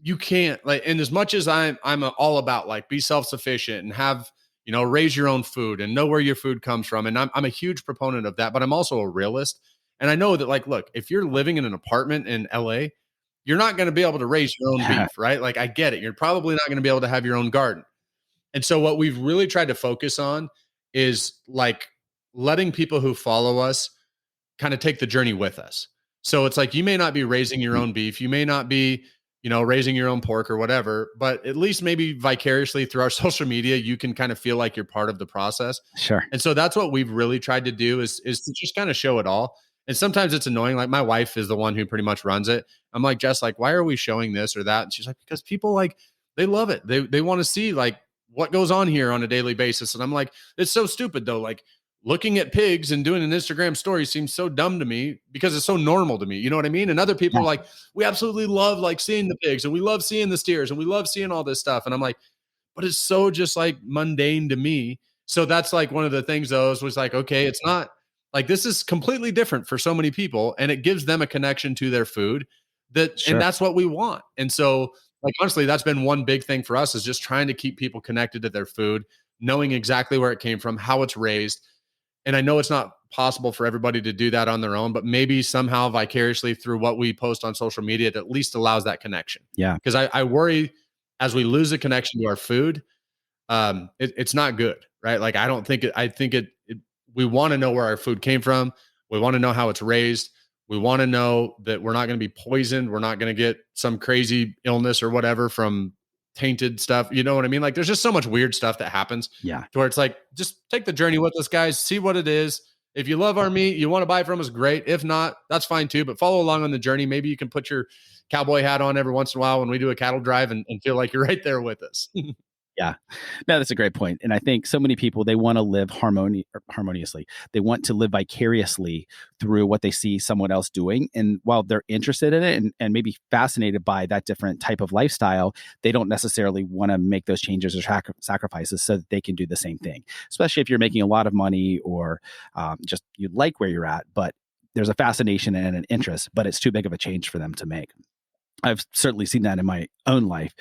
you can't like, and as much as I'm all about like be self-sufficient and have, raise your own food and know where your food comes from. And I'm a huge proponent of that, but I'm also a realist. And I know that like, look, if you're living in an apartment in LA, you're not going to be able to raise your own beef, right? Like I get it. You're probably not going to be able to have your own garden. And so what we've really tried to focus on is like letting people who follow us kind of take the journey with us. So it's like, you may not be raising your own beef. You may not be, raising your own pork or whatever, but at least maybe vicariously through our social media, you can kind of feel like you're part of the process. Sure. And so that's what we've really tried to do is to just kind of show it all. And sometimes it's annoying. Like my wife is the one who pretty much runs it. I'm like, Jess, like, why are we showing this or that? And she's like, because people like, they love it. They want to see like what goes on here on a daily basis. And I'm like, it's so stupid though. Like looking at pigs and doing an Instagram story seems so dumb to me because it's so normal to me. You know what I mean? And other people are like, we absolutely love like seeing the pigs and we love seeing the steers and we love seeing all this stuff. And I'm like, but it's so just like mundane to me. So that's like one of the things though, was like, okay, it's not like, this is completely different for so many people, and it gives them a connection to their food and that's what we want. And so like, honestly, that's been one big thing for us, is just trying to keep people connected to their food, knowing exactly where it came from, how it's raised. And I know it's not possible for everybody to do that on their own, but maybe somehow vicariously through what we post on social media, it at least allows that connection. Yeah. Because I worry as we lose the connection to our food, it's not good, right? Like I think we want to know where our food came from. We want to know how it's raised. We want to know that we're not going to be poisoned. We're not going to get some crazy illness or whatever from tainted stuff. You know what I mean? Like there's just so much weird stuff that happens. Yeah. To where it's like, just take the journey with us, guys. See what it is. If you love our meat, you want to buy from us, great. If not, that's fine too. But follow along on the journey. Maybe you can put your cowboy hat on every once in a while when we do a cattle drive and feel like you're right there with us. Yeah, no, that's a great point. And I think so many people, they want to live harmoniously. They want to live vicariously through what they see someone else doing. And while they're interested in it and maybe fascinated by that different type of lifestyle, they don't necessarily want to make those changes or sacrifices so that they can do the same thing, especially if you're making a lot of money or just you like where you're at. But there's a fascination and an interest, but it's too big of a change for them to make. I've certainly seen that in my own life,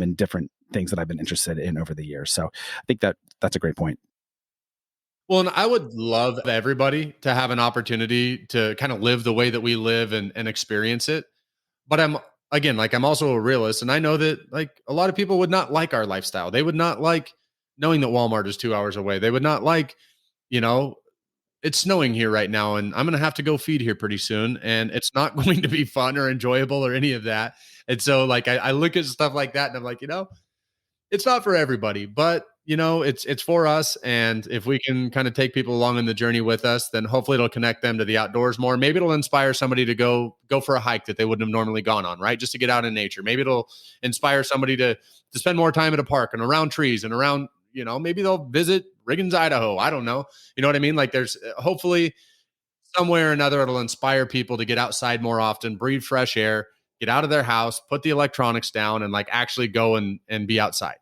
in different things that I've been interested in over the years. So I think that's a great point. Well, and I would love everybody to have an opportunity to kind of live the way that we live and experience it. But I'm again, like I'm also a realist, and I know that like a lot of people would not like our lifestyle. They would not like knowing that Walmart is 2 hours away. They would not like, you know, it's snowing here right now, and I'm going to have to go feed here pretty soon, and it's not going to be fun or enjoyable or any of that. And so, like, I look at stuff like that, and I'm like, it's not for everybody, but it's for us. And if we can kind of take people along in the journey with us, then hopefully it'll connect them to the outdoors more. Maybe it'll inspire somebody to go for a hike that they wouldn't have normally gone on, right? Just to get out in nature. Maybe it'll inspire somebody to spend more time at a park and around trees and around, maybe they'll visit Riggins, Idaho. I don't know. You know what I mean? Like there's hopefully somewhere or another, it'll inspire people to get outside more often, breathe fresh air, get out of their house, put the electronics down, and like actually go and be outside.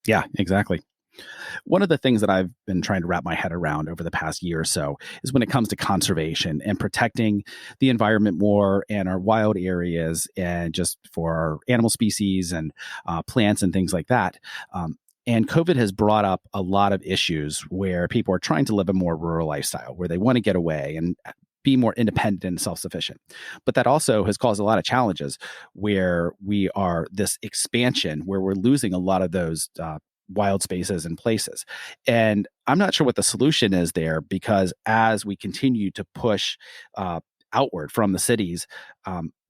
Yeah, exactly. One of the things that I've been trying to wrap my head around over the past year or so is when it comes to conservation and protecting the environment more and our wild areas and just for our animal species and plants and things like that. And COVID has brought up a lot of issues where people are trying to live a more rural lifestyle, where they want to get away and be more independent and self-sufficient. But that also has caused a lot of challenges where we are this expansion, where we're losing a lot of those wild spaces and places. And I'm not sure what the solution is there, because as we continue to push outward from the cities,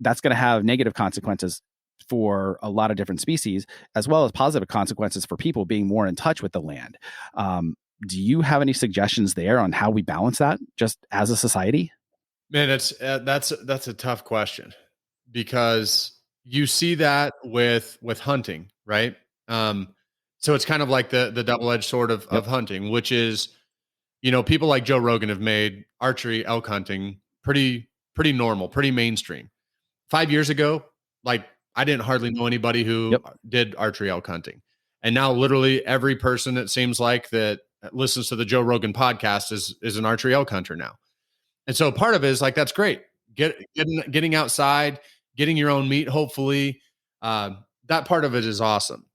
that's going to have negative consequences for a lot of different species, as well as positive consequences for people being more in touch with the land. Do you have any suggestions there on how we balance that just as a society? Man, that's a tough question, because you see that with hunting, right? So it's kind of like the double-edged sword of hunting, which is, people like Joe Rogan have made archery elk hunting pretty normal, pretty mainstream. 5 years ago, like I didn't hardly know anybody who did archery elk hunting. And now literally every person, it seems like, that listens to the Joe Rogan podcast is an archery elk hunter now. And so part of it is like, that's great. Getting outside, getting your own meat, hopefully. That part of it is awesome.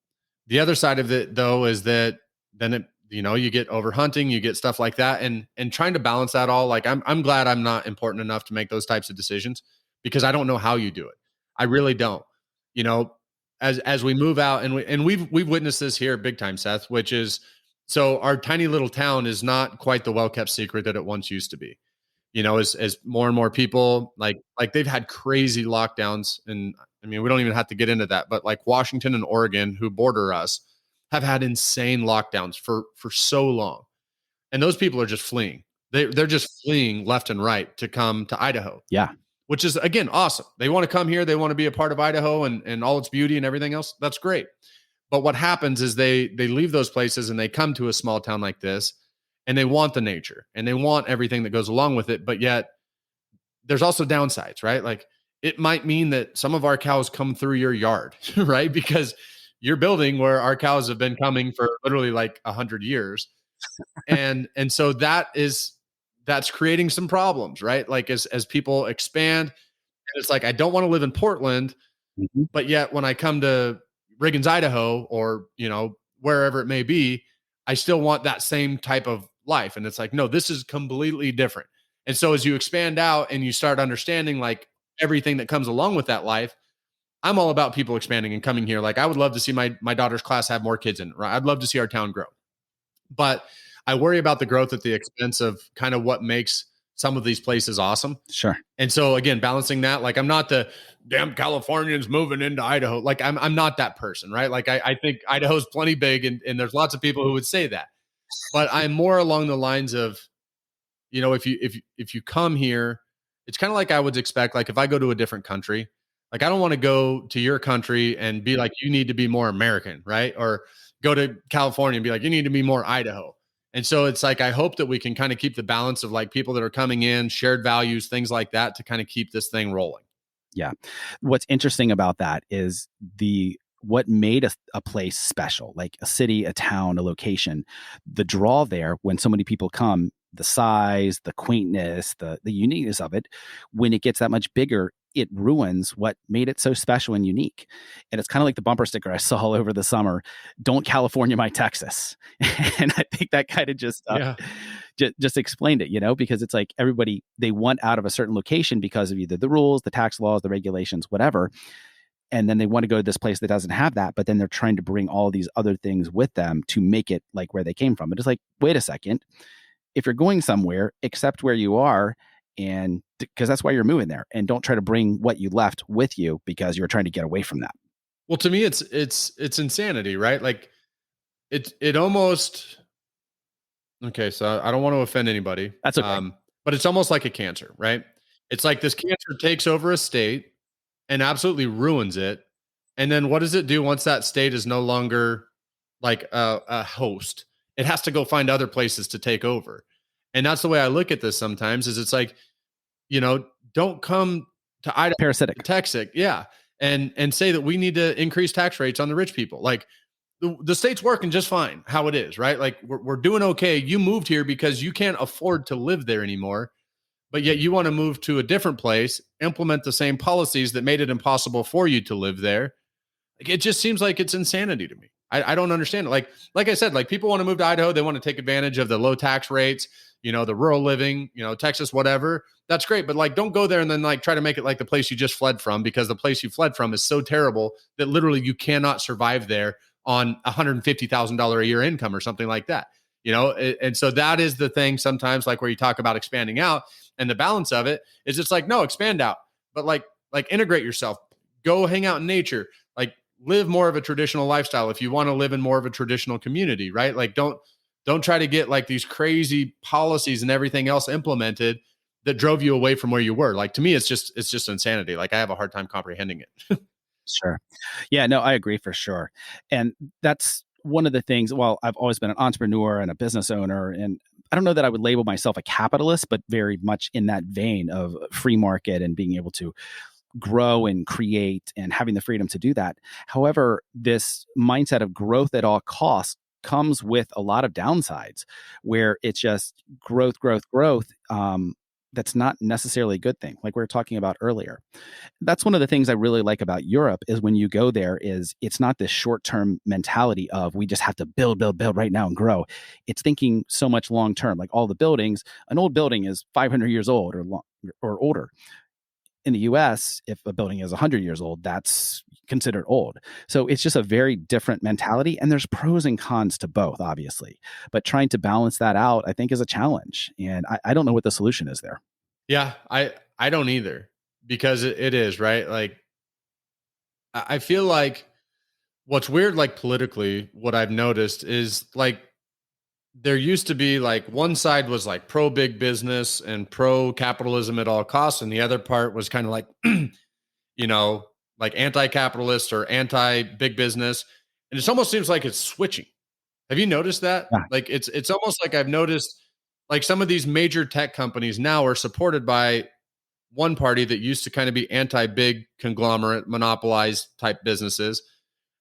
The other side of it, though, is that then you get over hunting, you get stuff like that, and trying to balance that all. Like I'm glad I'm not important enough to make those types of decisions, because I don't know how you do it. I really don't. As we move out, and we've witnessed this here big time, Seth, which is, so our tiny little town is not quite the well kept secret that it once used to be. As more and more people like they've had crazy lockdowns, and I mean, we don't even have to get into that, but like Washington and Oregon, who border us, have had insane lockdowns for so long. And those people are just fleeing. They're just fleeing left and right to come to Idaho. Yeah. Which is, again, awesome. They want to come here. They want to be a part of Idaho and all its beauty and everything else. That's great. But what happens is they leave those places and they come to a small town like this, and they want the nature and they want everything that goes along with it. But yet there's also downsides, right? Like it might mean that some of our cows come through your yard, right? Because you're building where our cows have been coming for literally like 100 years. And so that's creating some problems, right? Like as people expand, and it's like, I don't want to live in Portland, but yet when I come to Riggins, Idaho, or, wherever it may be, I still want that same type of life. And it's like, no, this is completely different. And so as you expand out and you start understanding like everything that comes along with that life, I'm all about people expanding and coming here. Like I would love to see my daughter's class have more kids in it, right? I'd love to see our town grow. But I worry about the growth at the expense of kind of what makes some of these places awesome. Sure. And so again, balancing that, like I'm not the damn Californians moving into Idaho. Like I'm not that person, right? Like I think Idaho's plenty big, and there's lots of people who would say that. But I'm more along the lines of, if you come here, it's kind of like I would expect, like if I go to a different country, like I don't want to go to your country and be like, you need to be more American, right? Or go to California and be like, you need to be more Idaho. And so it's like, I hope that we can kind of keep the balance of like people that are coming in, shared values, things like that, to kind of keep this thing rolling. Yeah. What's interesting about that is what made a place special, like a city, a town, a location, the draw there when so many people come the size, the quaintness, the uniqueness of it. When it gets that much bigger, it ruins what made it so special and unique. And it's kind of like the bumper sticker I saw all over the summer: "Don't California my Texas." And I think that kind of Yeah. just explained it, because it's like everybody, they want out of a certain location because of either the rules, the tax laws, the regulations, whatever. And then they want to go to this place that doesn't have that, but then they're trying to bring all these other things with them to make it like where they came from. But it's like, wait a second, if you're going somewhere, accept where you are, and because that's why you're moving there, and don't try to bring what you left with you because you're trying to get away from that. Well, to me, it's insanity, right? Like it almost okay. So I don't want to offend anybody, That's okay. but it's almost like a cancer, right? It's like this cancer takes over a state and absolutely ruins it. And then what does it do once that state is no longer like a host? It has to go find other places to take over. And that's the way I look at this sometimes is it's like, don't come to Idaho, Parasitic. Texas, yeah, and say that we need to increase tax rates on the rich people. Like the state's working just fine how it is, right? Like we're doing okay. You moved here because you can't afford to live there anymore, but yet you want to move to a different place, implement the same policies that made it impossible for you to live there. Like, it just seems like it's insanity to me. I don't understand it. Like I said, like people want to move to Idaho. They want to take advantage of the low tax rates, the rural living, Texas, whatever. That's great. But like, don't go there and then like try to make it like the place you just fled from, because the place you fled from is so terrible that literally you cannot survive there on $150,000 a year income or something like that. And so that is the thing sometimes, like where you talk about expanding out, and the balance of it is it's like, no, expand out, but like integrate yourself, go hang out in nature, like live more of a traditional lifestyle if you want to live in more of a traditional community, right? Like don't try to get like these crazy policies and everything else implemented that drove you away from where you were. Like to me, it's just insanity. Like I have a hard time comprehending it. Sure. Yeah, no, I agree for sure. And that's one of the things. Well, I've always been an entrepreneur and a business owner, and I don't know that I would label myself a capitalist, but very much in that vein of free market and being able to grow and create and having the freedom to do that. However, this mindset of growth at all costs comes with a lot of downsides, where it's just growth, growth, growth. That's not necessarily a good thing, like we were talking about earlier. That's one of the things I really like about Europe is when you go there is it's not this short-term mentality of we just have to build right now and grow. It's thinking so much long-term. Like all the buildings, an old building is 500 years old or older. In the US, if a building is 100 years old, that's considered old. So it's just a very different mentality, and there's pros and cons to both, obviously. But trying to balance that out, I think, is a challenge. And I don't know what the solution is there. Yeah, I don't either, because it is, right? Like I feel like what's weird, like politically, what I've noticed is like there used to be like one side was like pro big business and pro capitalism at all costs, and the other part was kind of like, like anti-capitalist or anti big business. And it almost seems like it's switching. Have you noticed that? Yeah. Like it's almost like I've noticed like some of these major tech companies now are supported by one party that used to kind of be anti-big conglomerate monopolized type businesses,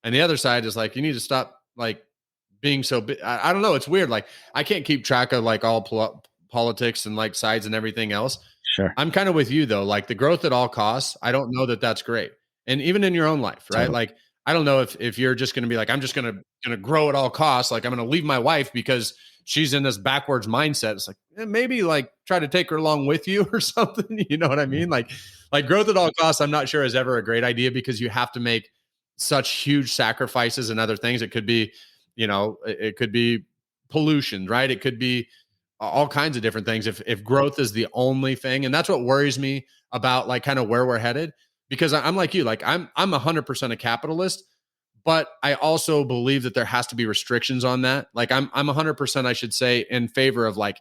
and the other side is like, you need to stop like being so big. I don't know, it's weird. Like I can't keep track of like all politics and like sides and everything else. Sure. I'm kind of with you though, like the growth at all costs, I don't know that that's great. And even in your own life, right? Totally. Like I don't know if you're just going to be like, I'm just going to grow at all costs, like I'm going to leave my wife because she's in this backwards mindset. It's like, maybe like try to take her along with you or something. You know what I mean? Like growth at all costs, I'm not sure is ever a great idea, because you have to make such huge sacrifices and other things. It could be, it could be pollution, right? It could be all kinds of different things. If growth is the only thing, and that's what worries me about like kind of where we're headed, because I'm like you, like I'm 100% a capitalist, but I also believe that there has to be restrictions on that. Like I'm 100%, I should say, in favor of like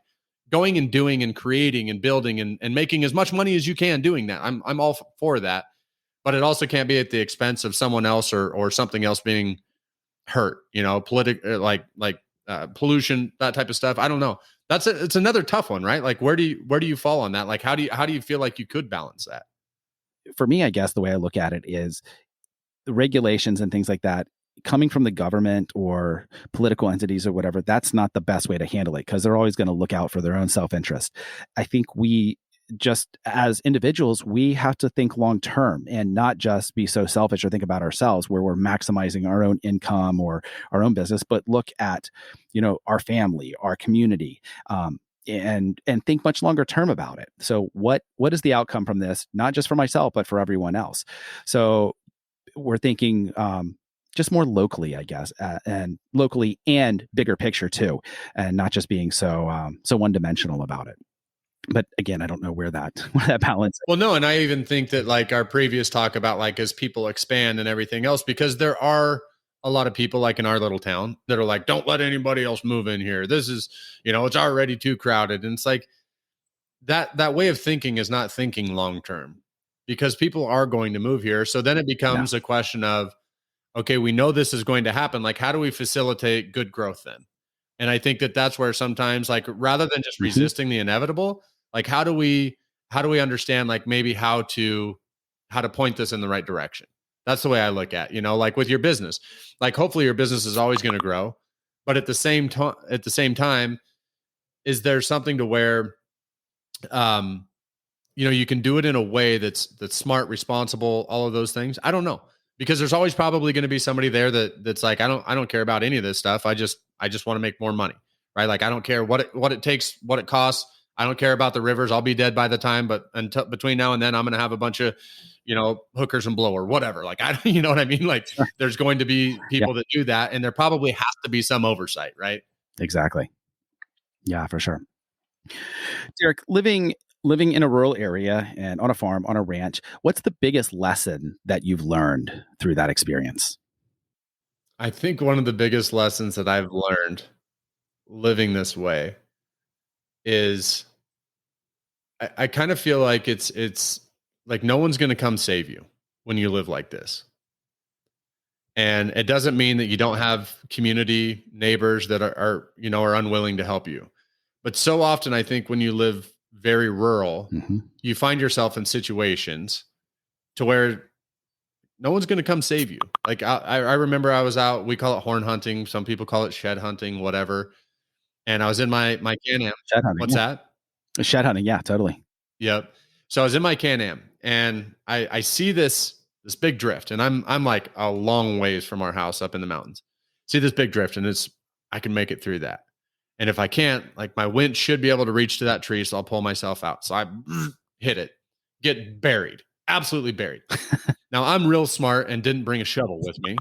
going and doing and creating and building and making as much money as you can doing that. I'm all for that, but it also can't be at the expense of someone else or something else being hurt, pollution, that type of stuff. I don't know. It's another tough one, right? Like where do you fall on that? Like how do you feel like you could balance that? For me, I guess the way I look at it is the regulations and things like that coming from the government or political entities or whatever, that's not the best way to handle it because they're always going to look out for their own self-interest. I think we just as individuals, we have to think long term and not just be so selfish or think about ourselves where we're maximizing our own income or our own business, but look at, our family, our community, and think much longer term about it. So what is the outcome from this, not just for myself, but for everyone else? So we're thinking just more locally, I guess, and locally and bigger picture too, and not just being so one dimensional about it. But again, I don't know where that balance is. Well, no, and I even think that like our previous talk about like as people expand and everything else, because there are a lot of people like in our little town that are like, don't let anybody else move in here. This is, it's already too crowded. And it's like that way of thinking is not thinking long term because people are going to move here. So then it becomes a question of, okay, we know this is going to happen. Like, how do we facilitate good growth then? And I think that that's where sometimes like rather than just resisting the inevitable, like how do we understand like maybe how to point this in the right direction? That's the way I look at, like with your business, like hopefully your business is always going to grow, but at the same time, is there something to where, you can do it in a way that's smart, responsible, all of those things? I don't know, because there's always probably going to be somebody there that's like, I don't care about any of this stuff. I just want to make more money, right? Like I don't care what it takes, what it costs. I don't care about the rivers. I'll be dead by the time, but until between now and then, I'm going to have a bunch of, hookers and blower, whatever. Like, you know what I mean? Like there's going to be people that do that, and there probably has to be some oversight, right? Exactly. Yeah, for sure. Derek, living in a rural area and on a farm, on a ranch, what's the biggest lesson that you've learned through that experience? I think one of the biggest lessons that I've learned living this way is I kind of feel like it's like no one's going to come save you when you live like this. And it doesn't mean that you don't have community neighbors that are unwilling to help you. But so often I think when you live very rural, you find yourself in situations to where no one's going to come save you. Like I remember I was out, we call it horn hunting. Some people call it shed hunting, whatever. And I was in my Can-Am. Shed hunting. What's that? Shed hunting. Yeah, totally. Yep. So I was in my Can-Am and I see this big drift, and I'm like a long ways from our house up in the mountains. See this big drift, and I can make it through that. And if I can't, like my winch should be able to reach to that tree, so I'll pull myself out. So I hit it, get buried, absolutely buried. Now I'm real smart and didn't bring a shovel with me.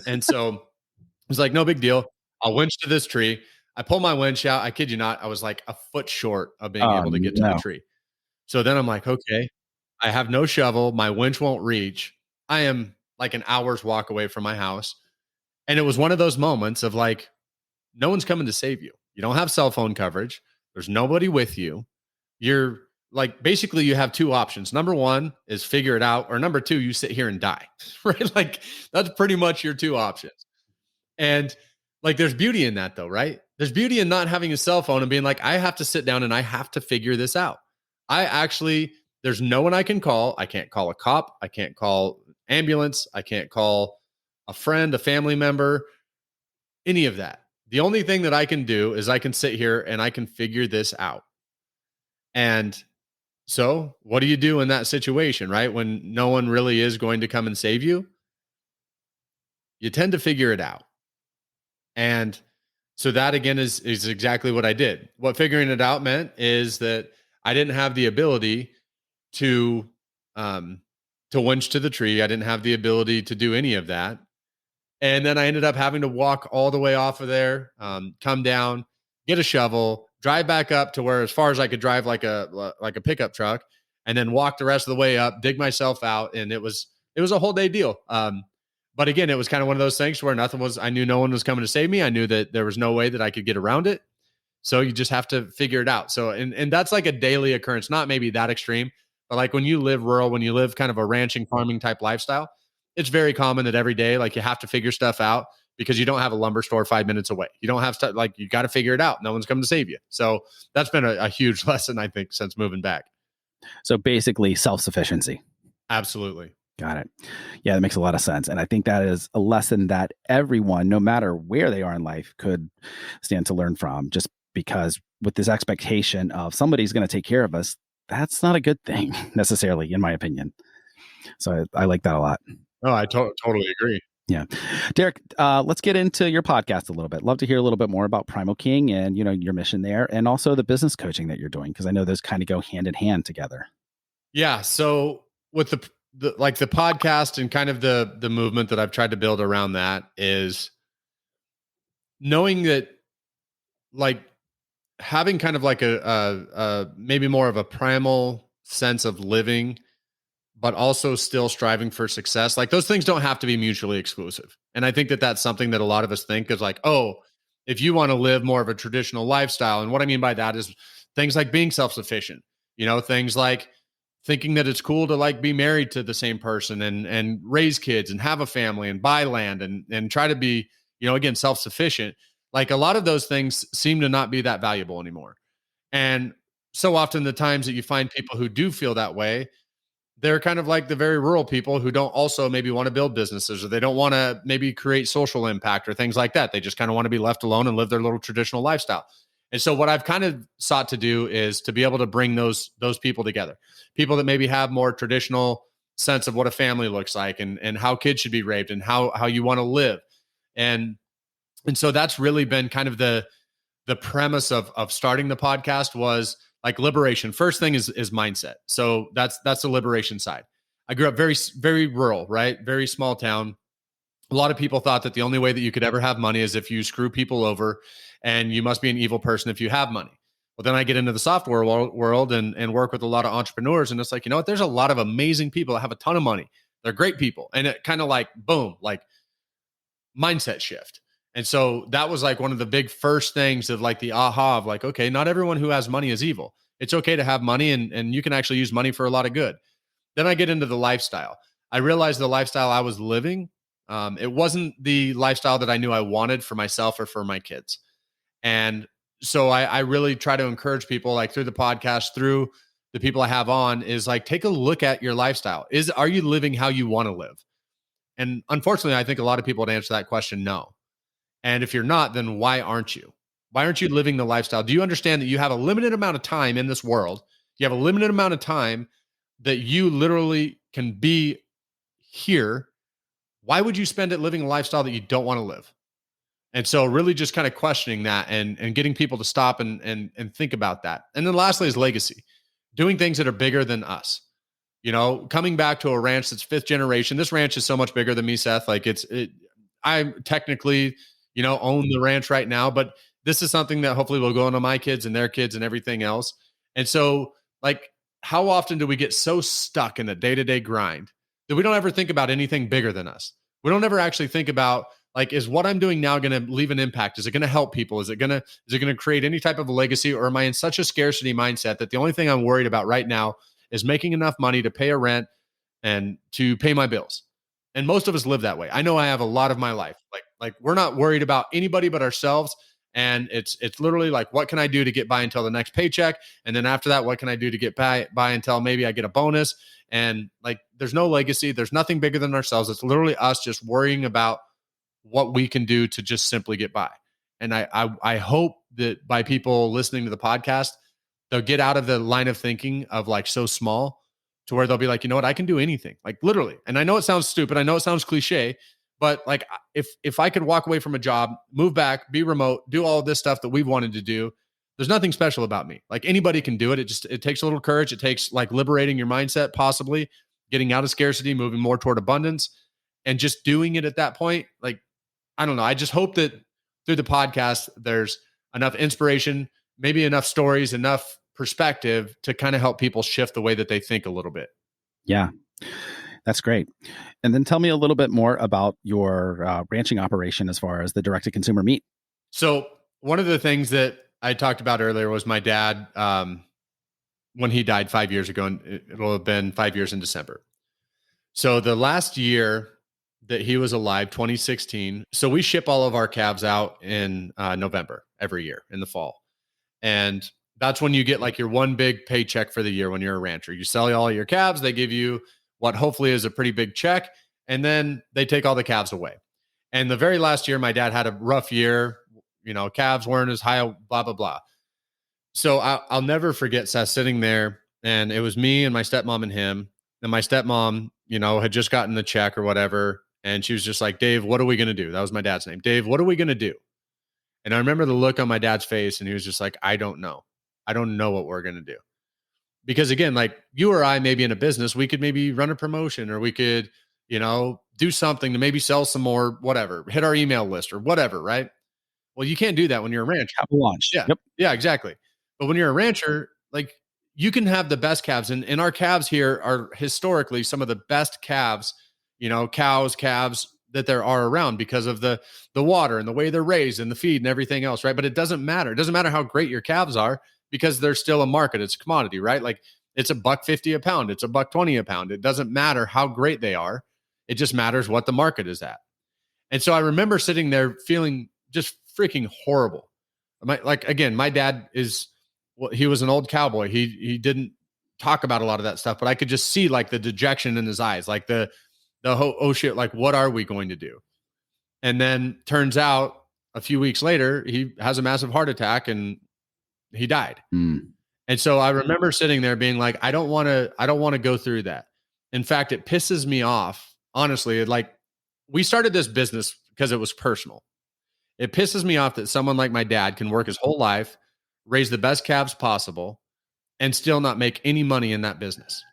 And so it was like, no big deal. I'll winch to this tree. I pull my winch out. I kid you not, I was like a foot short of being able to get to the tree. So then I'm like, okay, I have no shovel. My winch won't reach. I am like an hour's walk away from my house. And it was one of those moments of like, no one's coming to save you. You don't have cell phone coverage. There's nobody with you. You're like, basically you have two options. Number one is figure it out. Or number two, you sit here and die, right? Like that's pretty much your two options. And like, there's beauty in that though, right? There's beauty in not having a cell phone and being like, I have to sit down and I have to figure this out. There's no one I can call. I can't call a cop. I can't call ambulance. I can't call a friend, a family member, any of that. The only thing that I can do is I can sit here and I can figure this out. And so what do you do in that situation, right? When no one really is going to come and save you, you tend to figure it out. And so that again is exactly what I did. What figuring it out meant is that I didn't have the ability to winch to the tree. I didn't have the ability to do any of that. And then I ended up having to walk all the way off of there, come down, get a shovel, drive back up to where as far as I could drive like a pickup truck, and then walk the rest of the way up, dig myself out. And it was a whole day deal. But again, it was kind of one of those things where I knew no one was coming to save me. I knew that there was no way that I could get around it. So you just have to figure it out. So, and that's like a daily occurrence, not maybe that extreme, but like when you live rural, when you live kind of a ranching farming type lifestyle, it's very common that every day, like you have to figure stuff out because you don't have a lumber store 5 minutes away. You don't have stuff, like you got to figure it out. No one's coming to save you. So that's been a huge lesson, I think, since moving back. So basically self-sufficiency. Absolutely. Got it. Yeah, that makes a lot of sense. And I think that is a lesson that everyone, no matter where they are in life, could stand to learn from, just because with this expectation of somebody's going to take care of us, that's not a good thing necessarily, in my opinion. So I like that a lot. No, I totally agree. Yeah. Derek, let's get into your podcast a little bit. Love to hear a little bit more about Primal King and, your mission there, and also the business coaching that you're doing, because I know those kind of go hand in hand together. Yeah. So with the like the podcast and kind of the movement that I've tried to build around that is knowing that, like, having kind of like a maybe more of a primal sense of living, but also still striving for success. Like, those things don't have to be mutually exclusive. And I think that that's something that a lot of us think is like, oh, if you want to live more of a traditional lifestyle. And what I mean by that is things like being self-sufficient, things like thinking that it's cool to like be married to the same person and raise kids and have a family and buy land and try to be, again, self-sufficient. Like, a lot of those things seem to not be that valuable anymore. And so often the times that you find people who do feel that way, they're kind of like the very rural people who don't also maybe want to build businesses, or they don't want to maybe create social impact or things like that. They just kind of want to be left alone and live their little traditional lifestyle. And so what I've kind of sought to do is to be able to bring those people together. People that maybe have more traditional sense of what a family looks like, and how kids should be raised, and how you want to live. And so that's really been kind of the premise of starting the podcast, was like liberation. First thing is mindset. So that's the liberation side. I grew up very, very rural, right? Very small town. A lot of people thought that the only way that you could ever have money is if you screw people over, and you must be an evil person if you have money. Well, then I get into the software world and work with a lot of entrepreneurs. And it's like, there's a lot of amazing people that have a ton of money. They're great people. And it kind of like, boom, like mindset shift. And so that was like one of the big first things of like the aha of like, okay, not everyone who has money is evil. It's okay to have money, and you can actually use money for a lot of good. Then I get into the lifestyle. I realized the lifestyle I was living, it wasn't the lifestyle that I knew I wanted for myself or for my kids. And so I really try to encourage people, like through the podcast, through the people I have on, is like, take a look at your lifestyle. Are you living how you want to live? And unfortunately, I think a lot of people would answer that question, no. And if you're not, then why aren't you? Why aren't you living the lifestyle? Do you understand that you have a limited amount of time in this world? You have a limited amount of time that you literally can be here. Why would you spend it living a lifestyle that you don't want to live? And so really just kind of questioning that, and getting people to stop and think about that. And then lastly is legacy, doing things that are bigger than us. Coming back to a ranch that's fifth generation. This ranch is so much bigger than me, Seth. Like, I'm technically, own the ranch right now, but this is something that hopefully will go into my kids and their kids and everything else. And so, like, how often do we get so stuck in a day-to-day grind that we don't ever think about anything bigger than us? We don't ever actually think about, like, is what I'm doing now going to leave an impact? Is it going to help people? Is it going to create any type of a legacy? Or am I in such a scarcity mindset that the only thing I'm worried about right now is making enough money to pay a rent and to pay my bills? And most of us live that way. I know I have a lot of my life. Like we're not worried about anybody but ourselves. And it's literally like, what can I do to get by until the next paycheck? And then after that, what can I do to get by until maybe I get a bonus? And like, there's no legacy. There's nothing bigger than ourselves. It's literally us just worrying about what we can do to just simply get by. And I hope that by people listening to the podcast, they'll get out of the line of thinking of like so small, to where they'll be like, you know what, I can do anything, like literally. And I know it sounds stupid. I know it sounds cliche, but like, if I could walk away from a job, move back, be remote, do all of this stuff that we've wanted to do, there's nothing special about me. Like, anybody can do it. It takes a little courage. It takes like liberating your mindset, possibly getting out of scarcity, moving more toward abundance, and just doing it at that point. Like, I don't know. I just hope that through the podcast, there's enough inspiration, maybe enough stories, enough perspective to kind of help people shift the way that they think a little bit. Yeah, that's great. And then tell me a little bit more about your ranching operation as far as the direct-to-consumer meat. So one of the things that I talked about earlier was my dad, when he died 5 years ago, and it'll have been 5 years in December. So the last year that he was alive, 2016. So we ship all of our calves out in November every year in the fall. And that's when you get like your one big paycheck for the year when you're a rancher. You sell all your calves, they give you what hopefully is a pretty big check. And then they take all the calves away. And the very last year, my dad had a rough year. Calves weren't as high, blah, blah, blah. So I'll never forget Seth sitting there, and it was me and my stepmom and him. And my stepmom, had just gotten the check or whatever. And she was just like, Dave, what are we going to do? That was my dad's name. Dave, what are we going to do? And I remember the look on my dad's face, and he was just like, I don't know. I don't know what we're going to do. Because again, like you or I, maybe in a business, we could maybe run a promotion, or we could, do something to maybe sell some more, whatever, hit our email list or whatever, right? Well, you can't do that when you're a rancher. Have a launch. Yeah. Yep. Yeah, exactly. But when you're a rancher, like you can have the best calves. And our calves here are historically some of the best calves, cows, calves that there are around because of the water and the way they're raised and the feed and everything else, right? But it doesn't matter. It doesn't matter how great your calves are because there's still a market. It's a commodity, right? Like it's $1.50 a pound. It's $1.20 a pound. It doesn't matter how great they are. It just matters what the market is at. And so I remember sitting there feeling just freaking horrible. My dad he was an old cowboy. He didn't talk about a lot of that stuff, but I could just see like the dejection in his eyes, like the oh shit, like what are we going to do? And then turns out a few weeks later, he has a massive heart attack and he died. And so I remember sitting there being like, I don't want to go through that. In fact, it pisses me off. Honestly, like we started this business because it was personal. It pisses me off that someone like my dad can work his whole life, raise the best calves possible, and still not make any money in that business.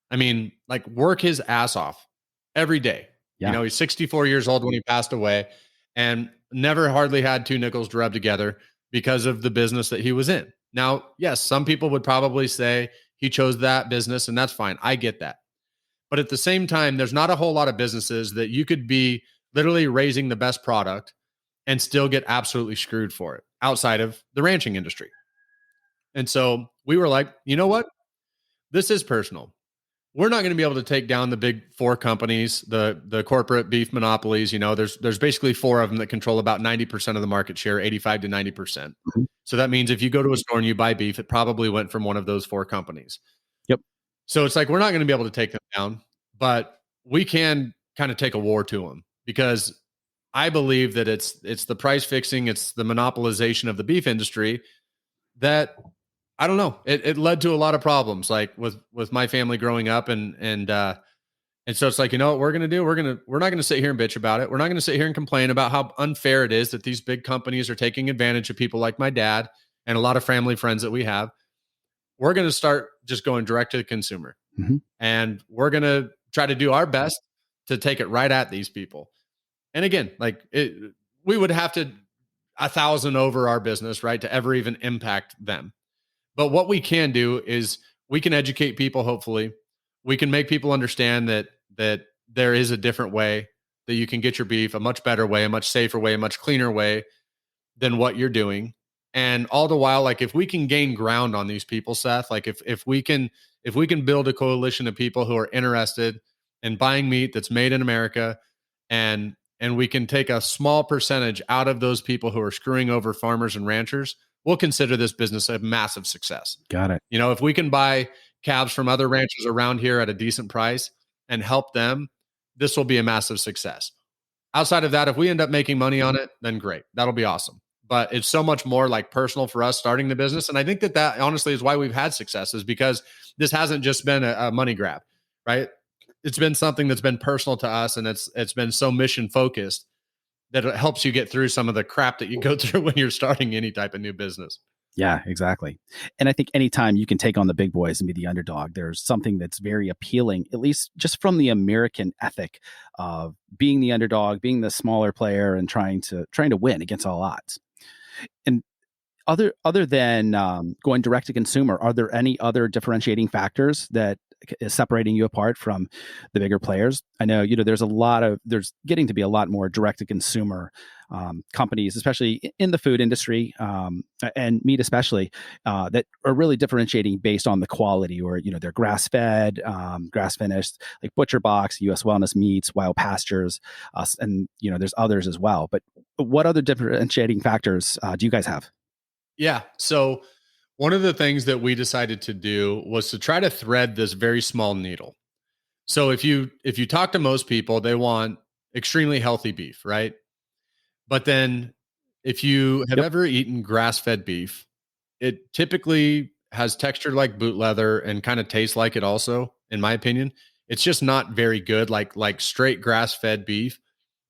I mean, like work his ass off every day. Yeah. He's 64 years old when he passed away and never hardly had two nickels to rub together because of the business that he was in. Now, yes, some people would probably say he chose that business, and that's fine. I get that. But at the same time, there's not a whole lot of businesses that you could be literally raising the best product and still get absolutely screwed for it outside of the ranching industry. And so we were like, you know what? This is personal. We're not going to be able to take down the big four companies, the corporate beef monopolies. There's basically four of them that control about 90% of the market share, 85 to 90%. Mm-hmm. So that means if you go to a store and you buy beef, it probably went from one of those four companies. Yep. So it's like, we're not going to be able to take them down, but we can kind of take a war to them because I believe that it's the price fixing, it's the monopolization of the beef industry that I don't know. It led to a lot of problems, like with my family growing up, and so it's like, you know what we're gonna do? We're not gonna sit here and bitch about it. We're not gonna sit here and complain about how unfair it is that these big companies are taking advantage of people like my dad and a lot of family friends that we have. We're gonna start just going direct to the consumer, and we're gonna try to do our best to take it right at these people. And again, like we would have to 1,000 over our business, right, to ever even impact them. But what we can do is we can educate people. Hopefully, we can make people understand that there is a different way that you can get your beef, a much better way, a much safer way, a much cleaner way than what you're doing. And all the while, like if we can gain ground on these people, Seth, like if we can build a coalition of people who are interested in buying meat that's made in America, and we can take a small percentage out of those people who are screwing over farmers and ranchers, we'll consider this business a massive success. Got it. If we can buy calves from other ranchers around here at a decent price and help them, this will be a massive success. Outside of that, if we end up making money on it, then great. That'll be awesome. But it's so much more like personal for us starting the business. And I think that honestly is why we've had success, is because this hasn't just been a money grab, right? It's been something that's been personal to us, and it's been so mission focused that it helps you get through some of the crap that you go through when you're starting any type of new business. Yeah, exactly. And I think anytime you can take on the big boys and be the underdog, there's something that's very appealing, at least just from the American ethic of being the underdog, being the smaller player, and trying to win against all odds. And other than going direct to consumer, are there any other differentiating factors that is separating you apart from the bigger players? I know, there's getting to be a lot more direct to consumer companies, especially in the food industry, and meat especially, that are really differentiating based on the quality, or, they're grass fed, grass finished, like Butcher Box, US Wellness Meats, Wild Pastures, and, there's others as well. But what other differentiating factors do you guys have? Yeah. So one of the things that we decided to do was to try to thread this very small needle. So if you talk to most people, they want extremely healthy beef, right? But then if you have Yep. ever eaten grass-fed beef, it typically has texture like boot leather and kind of tastes like it also, in my opinion. It's just not very good. Like straight grass-fed beef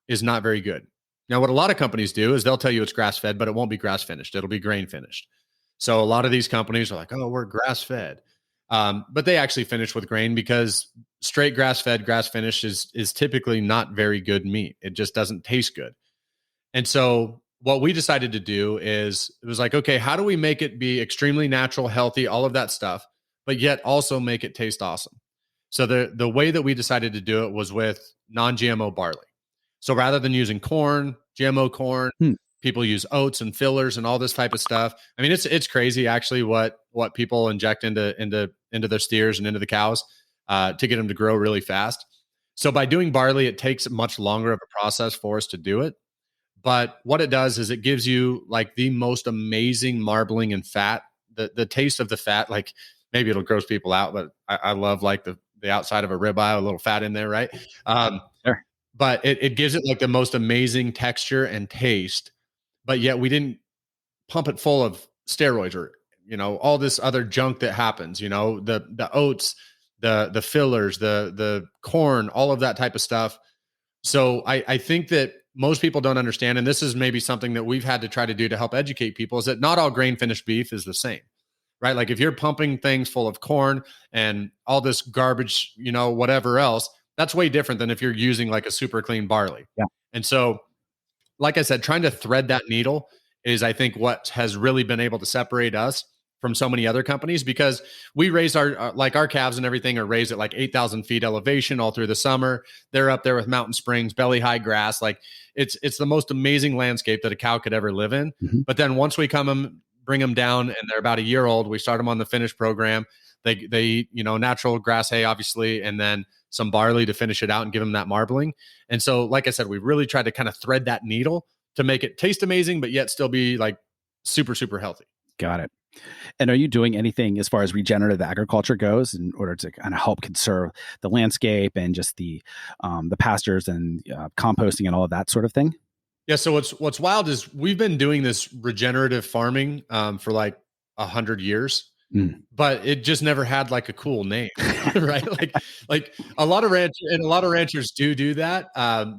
is not very good. Now, what a lot of companies do is they'll tell you it's grass-fed, but it won't be grass finished. It'll be grain finished. So a lot of these companies are like, oh, we're grass-fed. But they actually finish with grain because straight grass-fed, grass finished is typically not very good meat. It just doesn't taste good. And so what we decided to do is it was like, okay, how do we make it be extremely natural, healthy, all of that stuff, but yet also make it taste awesome? So the way that we decided to do it was with non-GMO barley. So rather than using corn, GMO corn, Hmm. people use oats and fillers and all this type of stuff. I mean, it's crazy actually what people inject into their steers and into the cows to get them to grow really fast. So by doing barley, it takes much longer of a process for us to do it. But what it does is it gives you like the most amazing marbling and fat. The taste of the fat, like maybe it'll gross people out, but I love like the outside of a ribeye, a little fat in there, right? Sure. But it gives it like the most amazing texture and taste. But yet we didn't pump it full of steroids or all this other junk that happens. The oats, the fillers, the corn, all of that type of stuff. So I think that most people don't understand, and this is maybe something that we've had to try to do to help educate people, is that not all grain finished beef is the same, right? Like if you're pumping things full of corn and all this garbage, whatever else, that's way different than if you're using like a super clean barley. Yeah. And so, like I said, trying to thread that needle is, I think, what has really been able to separate us from so many other companies, because we raise our calves and everything are raised at like 8,000 feet elevation all through the summer. They're up there with mountain springs, belly high grass. Like it's the most amazing landscape that a cow could ever live in. Mm-hmm. But then once we bring them down and they're about a year old, we start them on the finish program. They eat, natural grass hay, obviously, and then some barley to finish it out and give them that marbling. And so, like I said, we really tried to kind of thread that needle to make it taste amazing, but yet still be like super, super healthy. Got it. And are you doing anything as far as regenerative agriculture goes in order to kind of help conserve the landscape and just the pastures and composting and all of that sort of thing? Yeah. So what's wild is we've been doing this regenerative farming for like 100 years, but it just never had like a cool name, right? Like a lot of ranchers do that,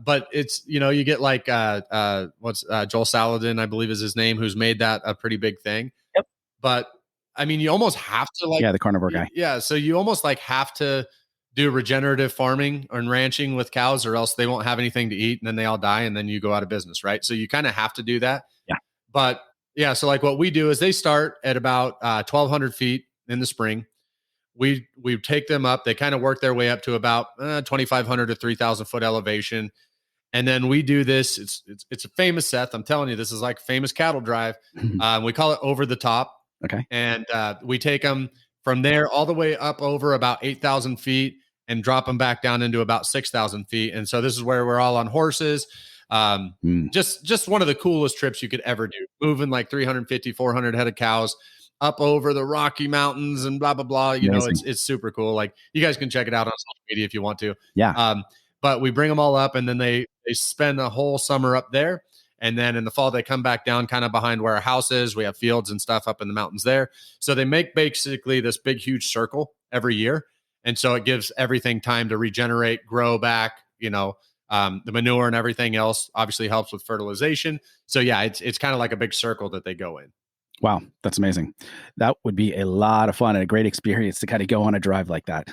but it's you get like Joel Salatin, I believe is his name, who's made that a pretty big thing. Yep. But I mean, you almost have to the carnivore guy. Yeah. So you almost like have to do regenerative farming and ranching with cows, or else they won't have anything to eat and then they all die and then you go out of business. Right. So you kind of have to do that. Yeah. But yeah. So like what we do is they start at about 1,200 feet in the spring. We take them up. They kind of work their way up to about 2,500 to 3,000 foot elevation. And then we do this. It's a famous, Seth. I'm telling you, this is like a famous cattle drive. We call it over the top. Okay. And we take them from there all the way up over about 8,000 feet and drop them back down into about 6,000 feet. And so this is where we're all on horses. Just one of the coolest trips you could ever do, moving like 350, 400 head of cows up over the Rocky Mountains and blah, blah, blah. It's super cool. Like you guys can check it out on social media if you want to. Yeah. But we bring them all up and then they spend a whole summer up there. And then in the fall, they come back down kind of behind where our house is. We have fields and stuff up in the mountains there. So they make basically this big, huge circle every year. And so it gives everything time to regenerate, grow back, the manure and everything else obviously helps with fertilization. So yeah, it's kind of like a big circle that they go in. Wow. That's amazing. That would be a lot of fun and a great experience to kind of go on a drive like that.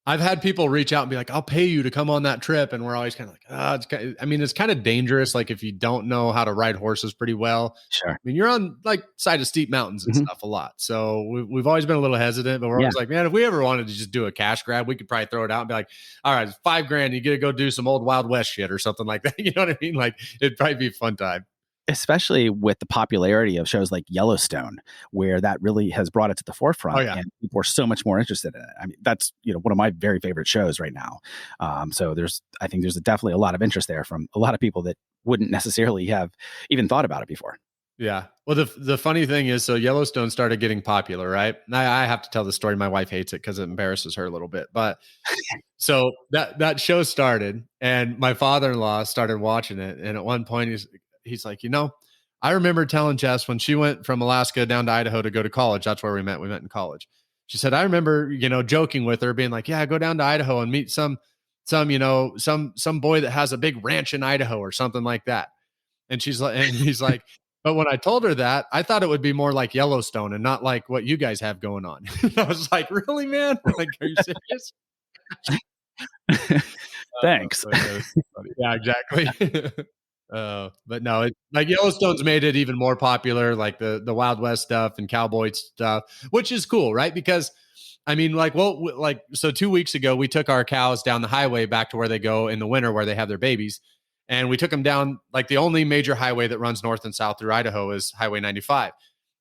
I've had people reach out and be like, I'll pay you to come on that trip. And we're always kind of like, it's kind of dangerous. Like if you don't know how to ride horses pretty well, sure. I mean, you're on like side of steep mountains and stuff a lot. So we've always been a little hesitant, but we're always like, man, if we ever wanted to just do a cash grab, we could probably throw it out and be like, all right, it's $5,000. You get to go do some old Wild West shit or something like that. You know what I mean? Like it'd probably be a fun time. Especially with the popularity of shows like Yellowstone, where that really has brought it to the forefront, and people are so much more interested in it. I mean, that's one of my very favorite shows right now. So I think there's definitely a lot of interest there from a lot of people that wouldn't necessarily have even thought about it before. Yeah. Well, the funny thing is, so Yellowstone started getting popular, right? And I have to tell the story. My wife hates it because it embarrasses her a little bit. But so that show started, and my father-in-law started watching it. And at one point, he's like, I remember telling Jess when she went from Alaska down to Idaho to go to college. That's where we met. We met in college. She said, I remember, joking with her, being like, yeah, go down to Idaho and meet some boy that has a big ranch in Idaho or something like that. And he's like, but when I told her that, I thought it would be more like Yellowstone and not like what you guys have going on. I was like, really, man? Like, are you serious? Thanks. Yeah, exactly. But no, like Yellowstone's made it even more popular, like the Wild West stuff and cowboy stuff, which is cool, right? Because I mean, so 2 weeks ago, we took our cows down the highway back to where they go in the winter, where they have their babies. And we took them down, like the only major highway that runs north and south through Idaho is Highway 95.